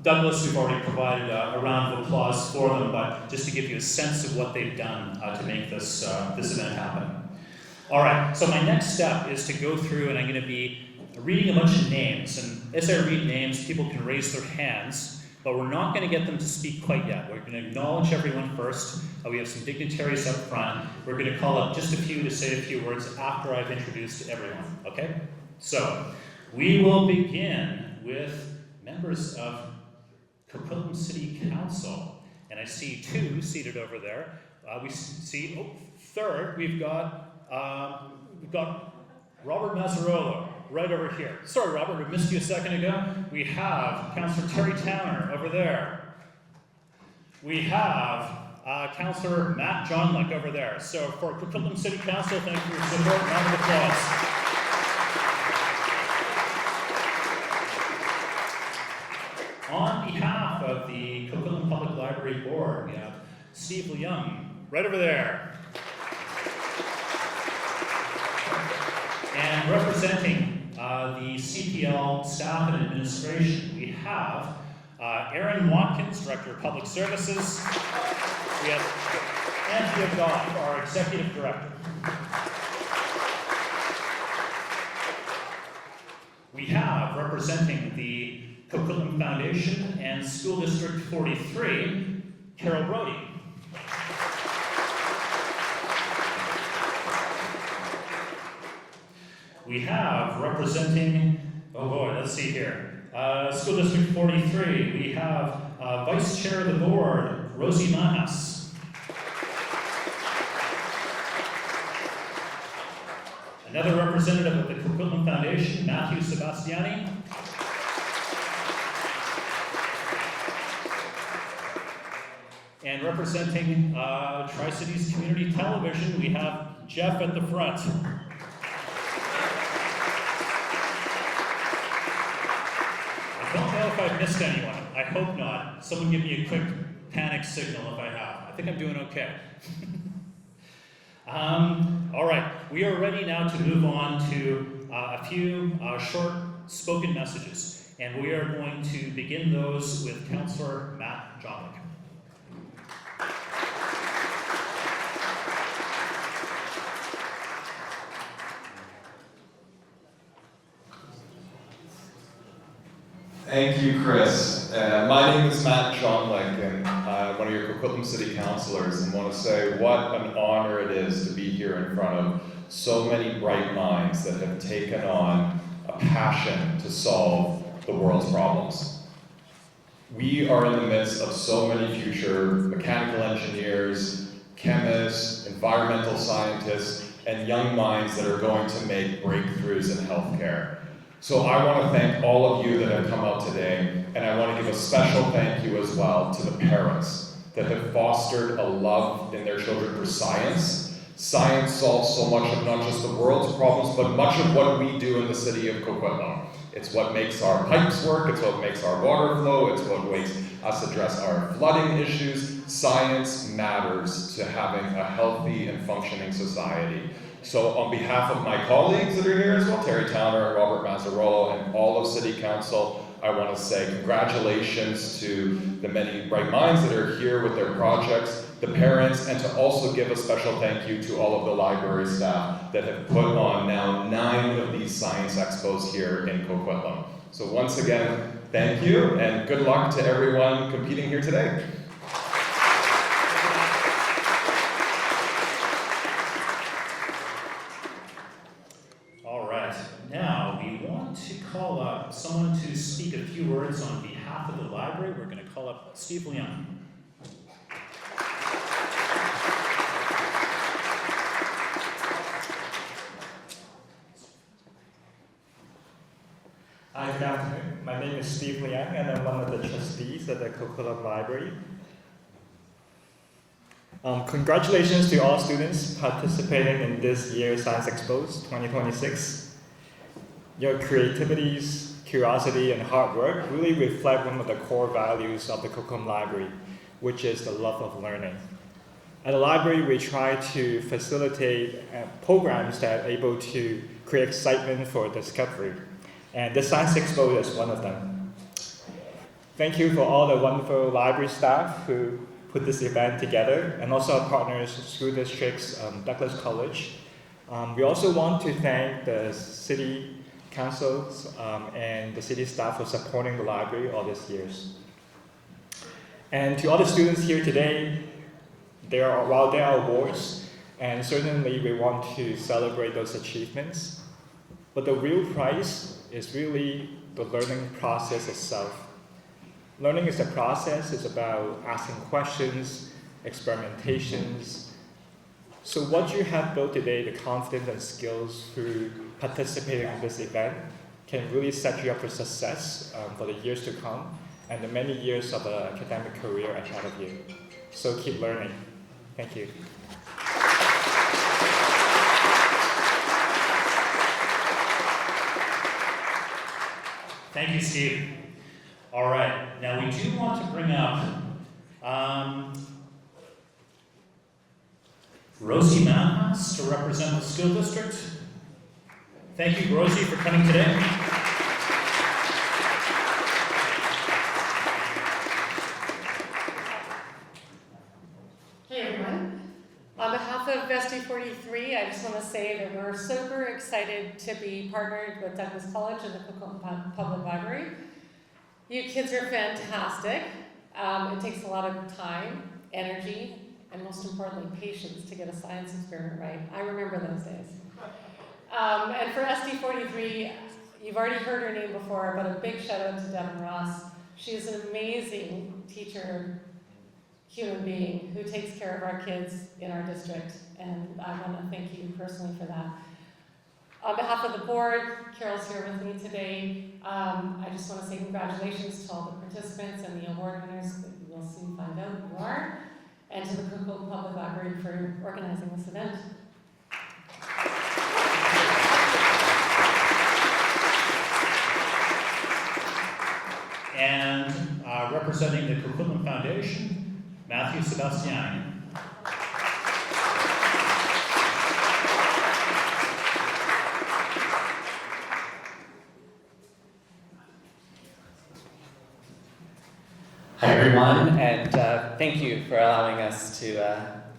Douglas, we've already provided a round of applause for them, but just to give you a sense of what they've done to make this event happen. All right, so my next step is to go through, and I'm going to be reading a bunch of names. And as I read names, people can raise their hands, but we're not going to get them to speak quite yet. We're going to acknowledge everyone first. We have some dignitaries up front. We're going to call up just a few to say a few words after I've introduced everyone, okay? So, we will begin with members of Coquitlam City Council. And I see two seated over there. We see, third, we've got Robert Mazzarola right over here. Sorry, Robert, we missed you a second ago. We have Councillor Terry Towner over there. We have Councillor Matt Johnlick over there. So for Coquitlam City Council, thank you for your support. Round of applause. On behalf of the Coquitlam Public Library Board, we have Steve Leung right over there. And representing the CPL staff and administration, we have Aaron Watkins, Director of Public Services. We have Anthea Goff, our Executive Director. We have, representing the Coquitlam Foundation and School District 43, Carol Brody. We have, representing, let's see here, School District 43, we have Vice Chair of the Board, Rosie Mahas. Another representative of the Coquitlam Foundation, Matthew Sebastiani. And representing Tri-Cities Community Television, we have Jeff at the front. I don't know if I've missed anyone. I hope not. Someone give me a quick panic signal if I have. I think I'm doing okay. All right, we are ready now to move on to a few short spoken messages. And we are going to begin those with Councillor Matt Johnlick. Thank you, Chris. My name is Matt Johnlick, and I'm one of your Coquitlam City Councillors, and want to say what an honor it is to be here in front of so many bright minds that have taken on a passion to solve the world's problems. We are in the midst of so many future mechanical engineers, chemists, environmental scientists, and young minds that are going to make breakthroughs in healthcare. So I want to thank all of you that have come out today, and I want to give a special thank you as well to the parents that have fostered a love in their children for science. Science solves so much of not just the world's problems, but much of what we do in the city of Coquitlam. It's what makes our pipes work, it's what makes our water flow, it's what makes us address our flooding issues. Science matters to having a healthy and functioning society. So on behalf of my colleagues that are here as well, Terry Towner, Robert Mazzarolo, and all of City Council, I want to say congratulations to the many bright minds that are here with their projects, the parents, and to also give a special thank you to all of the library staff that have put on now 9 of these science expos here in Coquitlam. So once again, thank you, and good luck to everyone competing here today. Now, we want to call up someone to speak a few words on behalf of the library. We're going to call up Steve Leon. Hi, good afternoon. My name is Steve Liang, and I'm one of the trustees at the Coquitlam Library. Congratulations to all students participating in this year's Science Expos 2026. Your creativities, curiosity, and hard work really reflect one of the core values of the Coquitlam Library, which is the love of learning. At the library, we try to facilitate programs that are able to create excitement for discovery, and the Science Expo is one of them. Thank you for all the wonderful library staff who put this event together, and also our partners, school districts, Douglas College. We also want to thank the City Councils and the city staff for supporting the library all these years. And to all the students here today, while there are awards, and certainly we want to celebrate those achievements, but the real prize is really the learning process itself. Learning is a process, it's about asking questions, experimentations. So what you have built today, the confidence and skills through participating in this event, can really set you up for success for the years to come and the many years of an academic career ahead of you. So keep learning. Thank you. Thank you, Steve. All right, now we do want to bring up Rosie Manhas to represent the school district. Thank you, Rosie, for coming today. Hey everyone. On behalf of ST43, I just want to say that we're super excited to be partnered with Douglas College and the Coquitlam Public Library. You kids are fantastic. It takes a lot of time, energy, and most importantly, patience to get a science experiment right. I remember those days. And for ST43, you've already heard her name before, but a big shout out to Devin Ross. She's an amazing teacher, human being who takes care of our kids in our district, and I want to thank you personally for that. On behalf of the board, Carol's here with me today. I just want to say congratulations to all the participants and the award winners that you will soon find out who are, and to the Coquitlam Public Library for organizing this event. And representing the Coquitlam Foundation, Matthew Sebastiani. Hi everyone, and thank you for allowing us to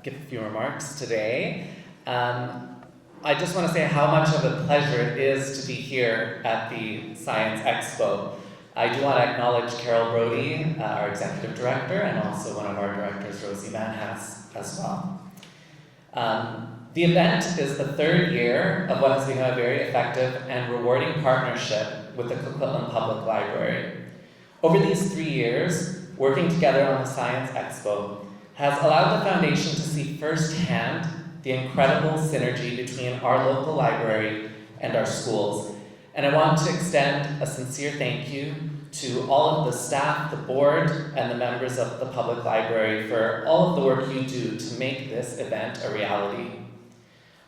give a few remarks today. I just want to say how much of a pleasure it is to be here at the Science Expo. I do want to acknowledge Carol Brody, our Executive Director, and also one of our directors, Rosie Manhas, as well. The event is the third year of what has become a very effective and rewarding partnership with the Coquitlam Public Library. Over these 3 years, working together on the Science Expo has allowed the Foundation to see firsthand the incredible synergy between our local library and our schools. And I want to extend a sincere thank you to all of the staff, the board, and the members of the public library for all of the work you do to make this event a reality.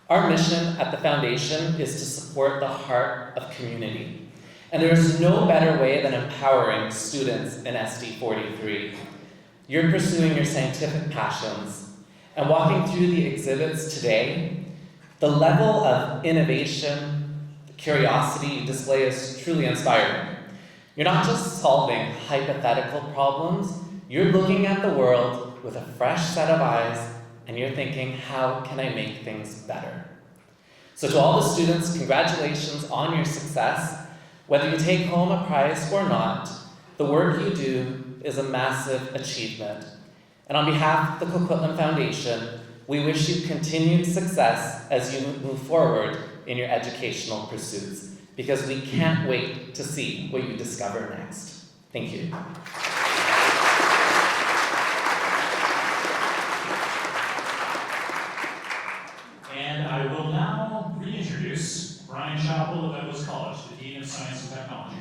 Our mission at the Foundation is to support the heart of community. And there is no better way than empowering students in SD43. You're pursuing your scientific passions, and walking through the exhibits today, the level of innovation, curiosity you display is truly inspiring. You're not just solving hypothetical problems, you're looking at the world with a fresh set of eyes, and you're thinking, how can I make things better? So to all the students, congratulations on your success. Whether you take home a prize or not, the work you do is a massive achievement. And on behalf of the Coquitlam Foundation, we wish you continued success as you move forward in your educational pursuits, because we can't wait to see what you discover next. Thank you. And I will now reintroduce Brian Chappell of Douglas College, the Dean of Science and Technology.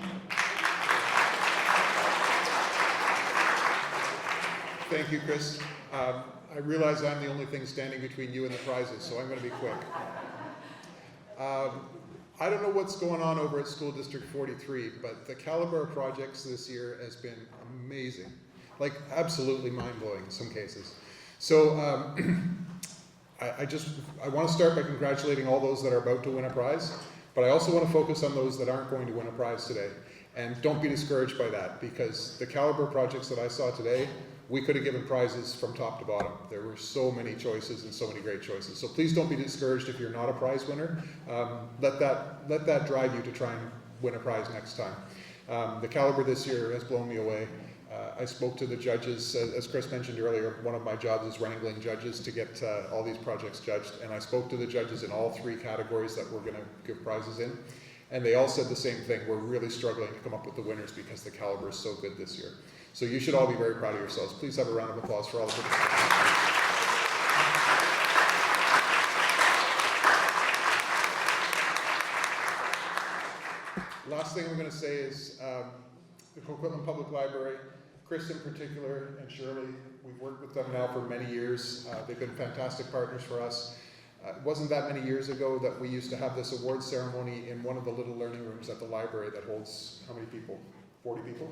Thank you, Chris. I realize I'm the only thing standing between you and the prizes, so I'm going to be quick. I don't know what's going on over at School District 43, but the caliber of projects this year has been amazing. Like, absolutely mind-blowing in some cases. So I want to start by congratulating all those that are about to win a prize, but I also want to focus on those that aren't going to win a prize today. And don't be discouraged by that, because the caliber of projects that I saw today, we could have given prizes from top to bottom. There were so many choices and so many great choices. So please don't be discouraged if you're not a prize winner. Let that drive you to try and win a prize next time. The caliber this year has blown me away. I spoke to the judges, as Chris mentioned earlier. One of my jobs is wrangling judges to get all these projects judged, and I spoke to the judges in all 3 categories that we're going to give prizes in, and they all said the same thing. We're really struggling to come up with the winners because the caliber is so good this year. So you should all be very proud of yourselves. Please have a round of applause for all the participants. Last thing I'm going to say is the Coquitlam Public Library, Chris in particular, and Shirley, we've worked with them now for many years. They've been fantastic partners for us. It wasn't that many years ago that we used to have this award ceremony in one of the little learning rooms at the library that holds how many people? 40 people?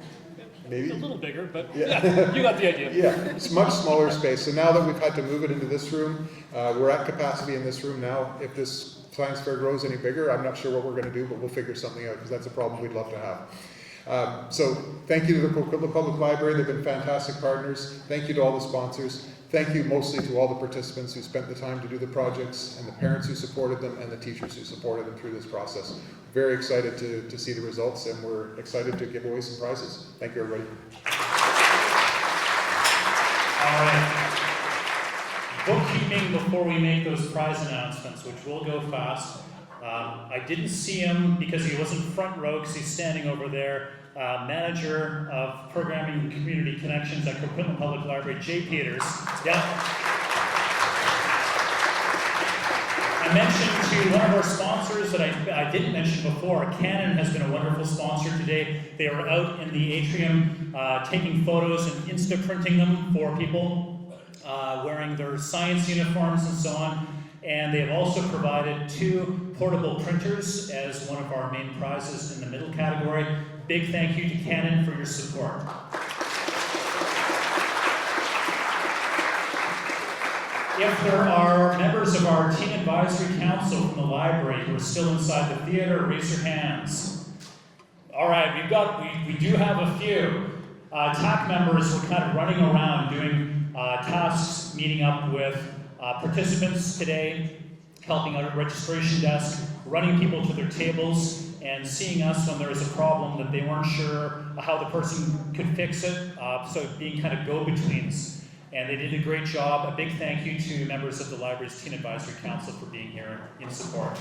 Maybe? A little bigger, but yeah, you got the idea. Yeah, it's much smaller space. So now that we've had to move it into this room, we're at capacity in this room now. If this science fair grows any bigger, I'm not sure what we're going to do, but we'll figure something out, because that's a problem we'd love to have. So thank you to the Coquitlam Public Library. They've been fantastic partners. Thank you to all the sponsors. Thank you mostly to all the participants who spent the time to do the projects, and the parents who supported them, and the teachers who supported them through this process. Very excited to see the results, and we're excited to give away some prizes. Thank you, everybody. All right. Bookkeeping before we make those prize announcements, which will go fast. I didn't see him because he wasn't front row, because he's standing over there. Manager of Programming and Community Connections at Coquitlam Public Library, Jay Peters. Yeah. I mentioned to one of our sponsors that I didn't mention before, Canon has been a wonderful sponsor today. They are out in the atrium taking photos and Insta-printing them for people wearing their science uniforms and so on. And they have also provided 2 portable printers as one of our main prizes in the middle category. Big thank you to Canon for your support. If there are members of our Teen Advisory Council from the library who are still inside the theater, raise your hands. All right, we do have a few. TAC members were kind of running around doing tasks, meeting up with participants today, helping out at registration desk, running people to their tables, and seeing us when there was a problem that they weren't sure how the person could fix it, so being kind of go-betweens. and they did a great job. A big thank you to members of the library's Teen Advisory Council for being here in support.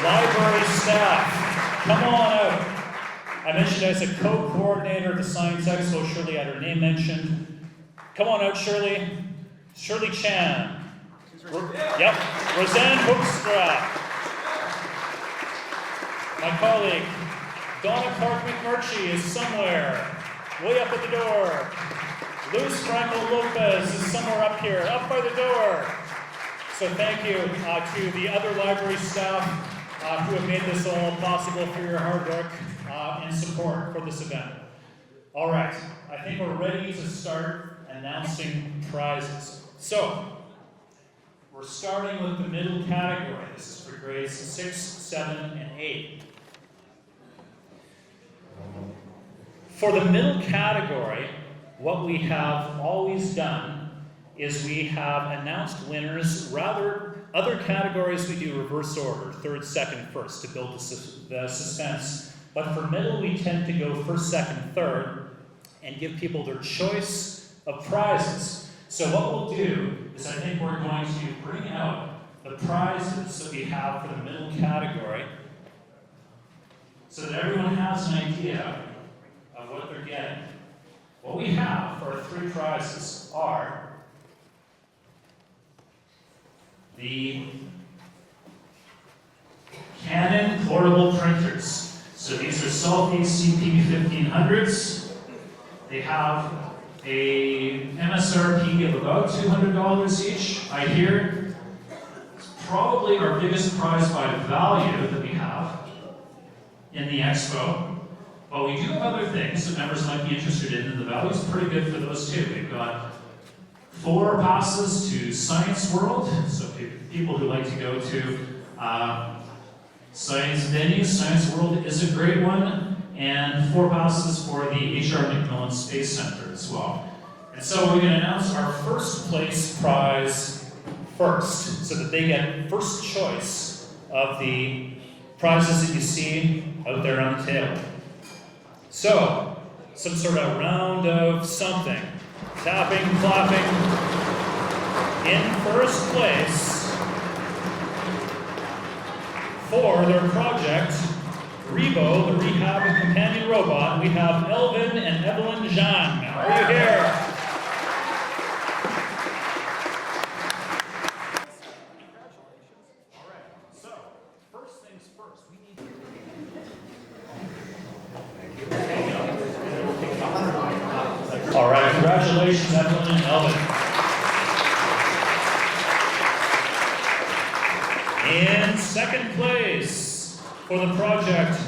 Library staff, come on out. I mentioned as a co-coordinator of the Science Expo, Shirley had her name mentioned. Come on out, Shirley. Shirley Chan. Yep, Roseanne Hoekstra. My colleague, Donna Clark McMurchie is somewhere, way up at the door. Luz Franco Lopez is somewhere up here, up by the door. So thank you to the other library staff who have made this all possible for your hard work and support for this event. All right, I think we're ready to start announcing prizes. So, we're starting with the middle category. This is for grades 6, 7, and 8. For the middle category, what we have always done is we have announced winners. Other categories we do reverse order, 3rd, 2nd, 1st, to build the suspense. But for middle, we tend to go 1st, 2nd, 3rd, and give people their choice of prizes. So what we'll do is I think we're going to bring out the prizes that we have for the middle category so that everyone has an idea of what they're getting. What we have for our 3 prizes are the Canon portable printers. So these are Selfie CP1500s. They have a MSRP of about $200 each. I hear it's probably our biggest prize by value that we have in the expo. But we do have other things that members might be interested in, and the value is pretty good for those too. We've got 4 passes to Science World, so people who like to go to science venues. Science World is a great one. And 4 passes for the H.R. McMillan Space Center as well. And so we're going to announce our first place prize first, so that they get first choice of the prizes that you see out there on the table. So, some sort of round of something. Tapping, clapping. In first place for their project, Rebo, the Rehab and Companion Robot, we have Elvin and Evelyn Zhang. Are you here? All right, so first things first, we need to... All right, congratulations, Evelyn and Elvin. In second place, for the project,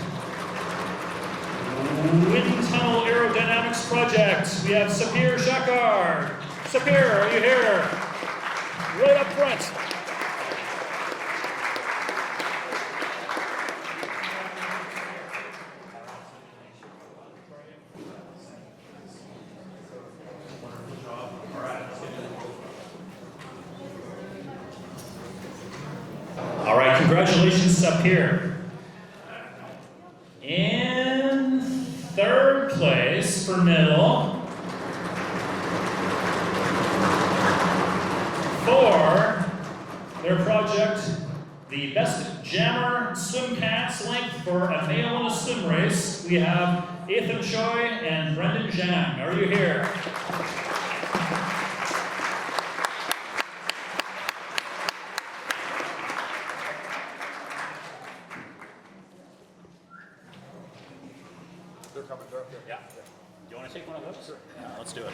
Wind Tunnel Aerodynamics Project, we have Sapir Shakar. Sapir, are you here? Right up front. All right, congratulations, Sapir. In third place for middle, for their project, the best jammer swim pants length for a male in a swim race, we have Ethan Choi and Brendan Zhang. Are you here? They're coming, they're up there. Yeah. Do you want to take one of those? Sure. Yeah, let's do it.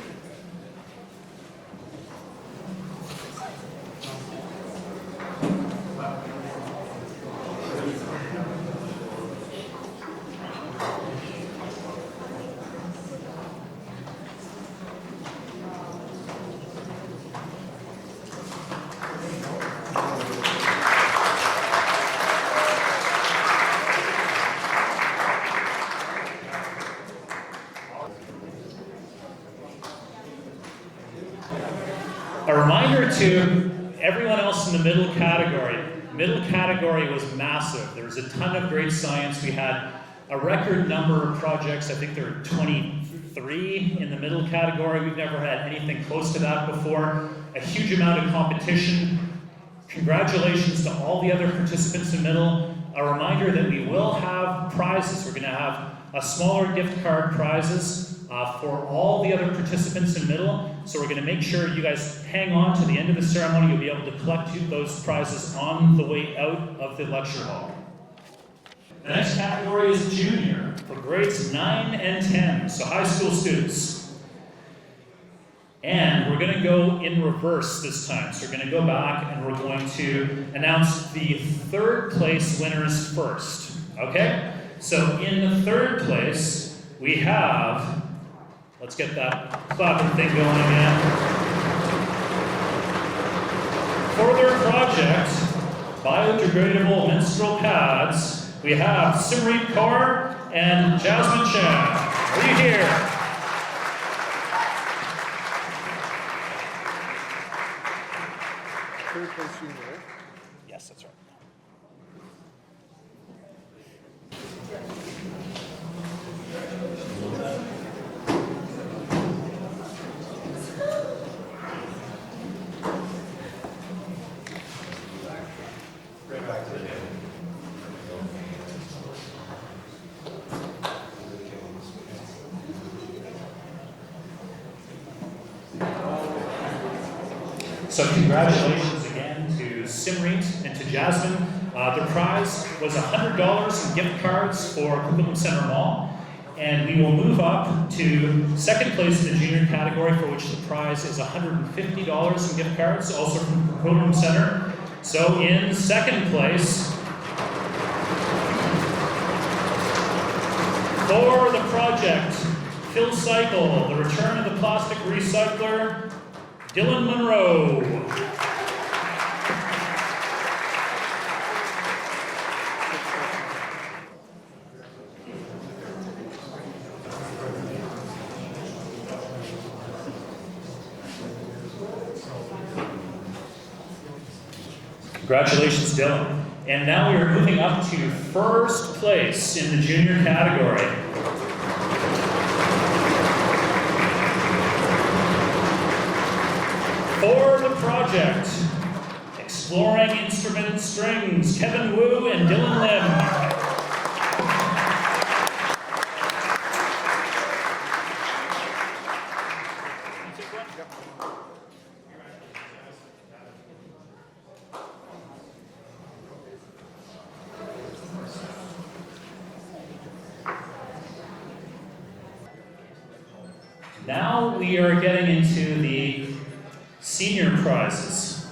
A reminder to everyone else in the middle category. Middle category was massive. There was a ton of great science. We had a record number of projects. I think there were 25 3 in the middle category. We've never had anything close to that before. A huge amount of competition. Congratulations to all the other participants in middle. A reminder that we will have prizes. We're going to have a smaller gift card prizes for all the other participants in middle. So we're going to make sure you guys hang on to the end of the ceremony. You'll be able to collect those prizes on the way out of the lecture hall. The next category is junior, for grades 9 and 10, so high school students. And we're going to go in reverse this time. So we're going to go back and we're going to announce the third place winners first. Okay? So in the third place, we have, let's get that clapping thing going again. For their project, biodegradable menstrual pads, we have Simrit Kaur and Jasmine Chan. Are you here? Third place junior, right? Yes, that's right. Right back to the day. So congratulations again to Simrit and to Jasmine. Their prize was $100 in gift cards for Coquitlam Center Mall. And we will move up to second place in the junior category, for which the prize is $150 in gift cards, also from Coquitlam Center. So in second place, for the project, Phil Cycle, the return of the plastic recycler, Dylan Monroe. Congratulations, Dylan. And now we are moving up to first place in the junior category. For the project, Exploring Instrument Strings, Kevin Wu and Dylan Lim. Now we are getting into the senior prizes.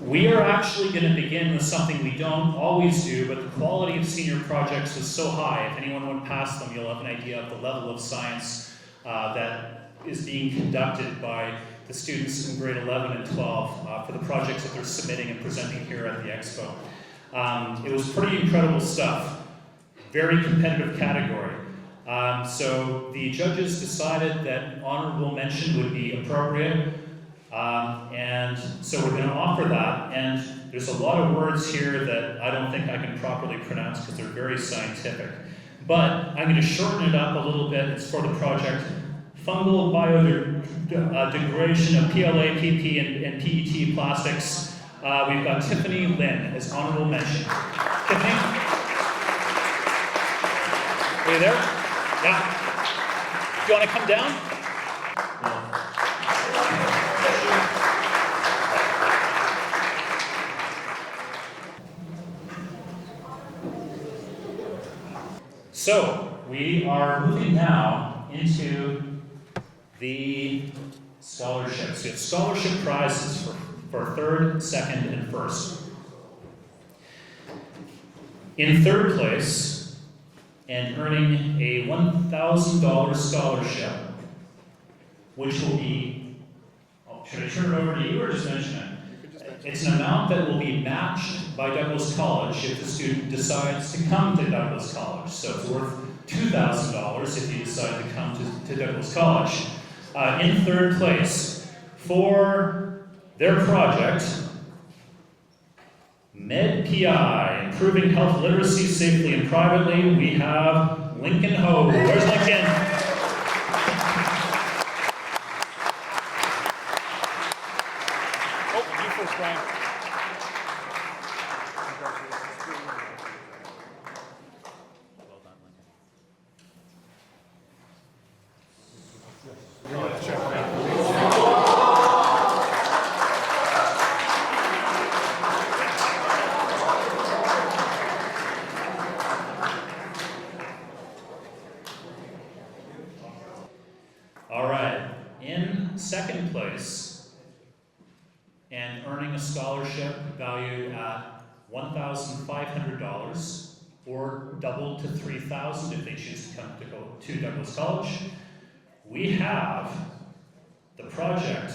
We are actually going to begin with something we don't always do, but the quality of senior projects is so high. If anyone went past them, you'll have an idea of the level of science that is being conducted by the students in grade 11 and 12 for the projects that they're submitting and presenting here at the Expo. It was pretty incredible stuff. Very competitive category. So the judges decided that honorable mention would be appropriate. And so we're going to offer that. And there's a lot of words here that I don't think I can properly pronounce because they're very scientific. But I'm going to shorten it up a little bit. It's for the project Fungal Biodegradation of PLA, PP, and PET plastics. We've got Tiffany Lin as honorable mention. Tiffany? Are you there? Yeah. Do you want to come down? So, we are moving now into the scholarships. We have scholarship prizes for third, second, and first. In third place, and earning a $1,000 scholarship, which will be, should I turn it over to you or just mention it? It's an amount that will be matched by Douglas College if the student decides to come to Douglas College. So it's worth $2,000 if you decide to come to Douglas College. In third place, for their project, Med-PI, improving health literacy safely and privately. We have Lincoln Ho. Where's Lincoln? Oh, you first, Brian. All right, in second place and earning a scholarship valued at $1,500 or doubled to $3,000 if they choose to come to go to Douglas College, we have the project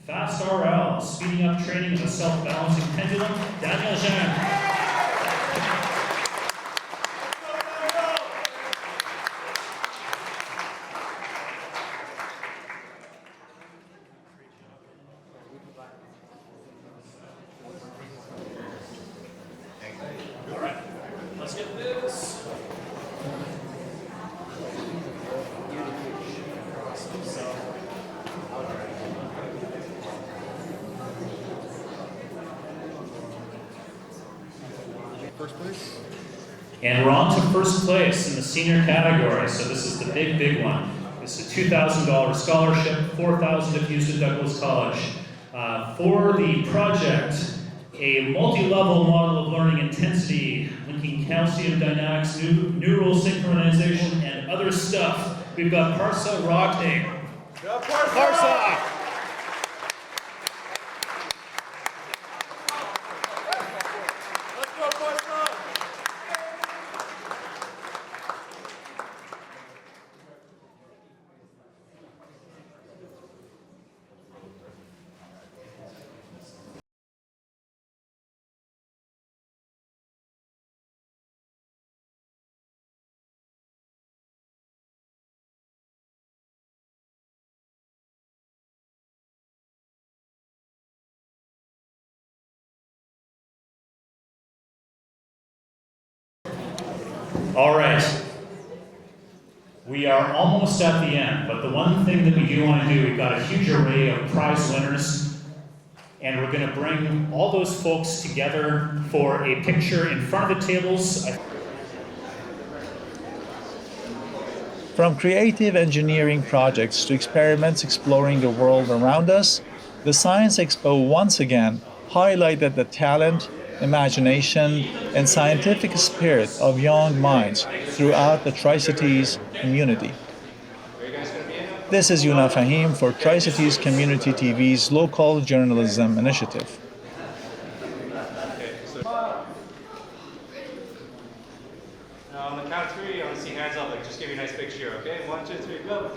Fast RL, speeding up training of a self-balancing pendulum, Daniel Jean. All right, let's get this. First place? And we're on to first place in the senior category, so this is the big one. It's a $2,000 scholarship, $4,000 if used at Douglas College. For the project, a multi-level model of learning intensity, linking calcium dynamics, neural synchronization, and other stuff. We've got Parsa Rockney. Parsa! All right. We are almost at the end, but the one thing that we do want to do, we've got a huge array of prize winners, and we're going to bring all those folks together for a picture in front of the tables. From creative engineering projects to experiments exploring the world around us, the Science Expo once again highlighted the talent, imagination, and scientific spirit of young minds throughout the Tri-Cities community. This is Yuna Fahim for Tri-Cities Community TV's local journalism initiative. Now on the count of three, I want to see hands up, like just give me a nice big cheer, okay? 1, 2, 3, go!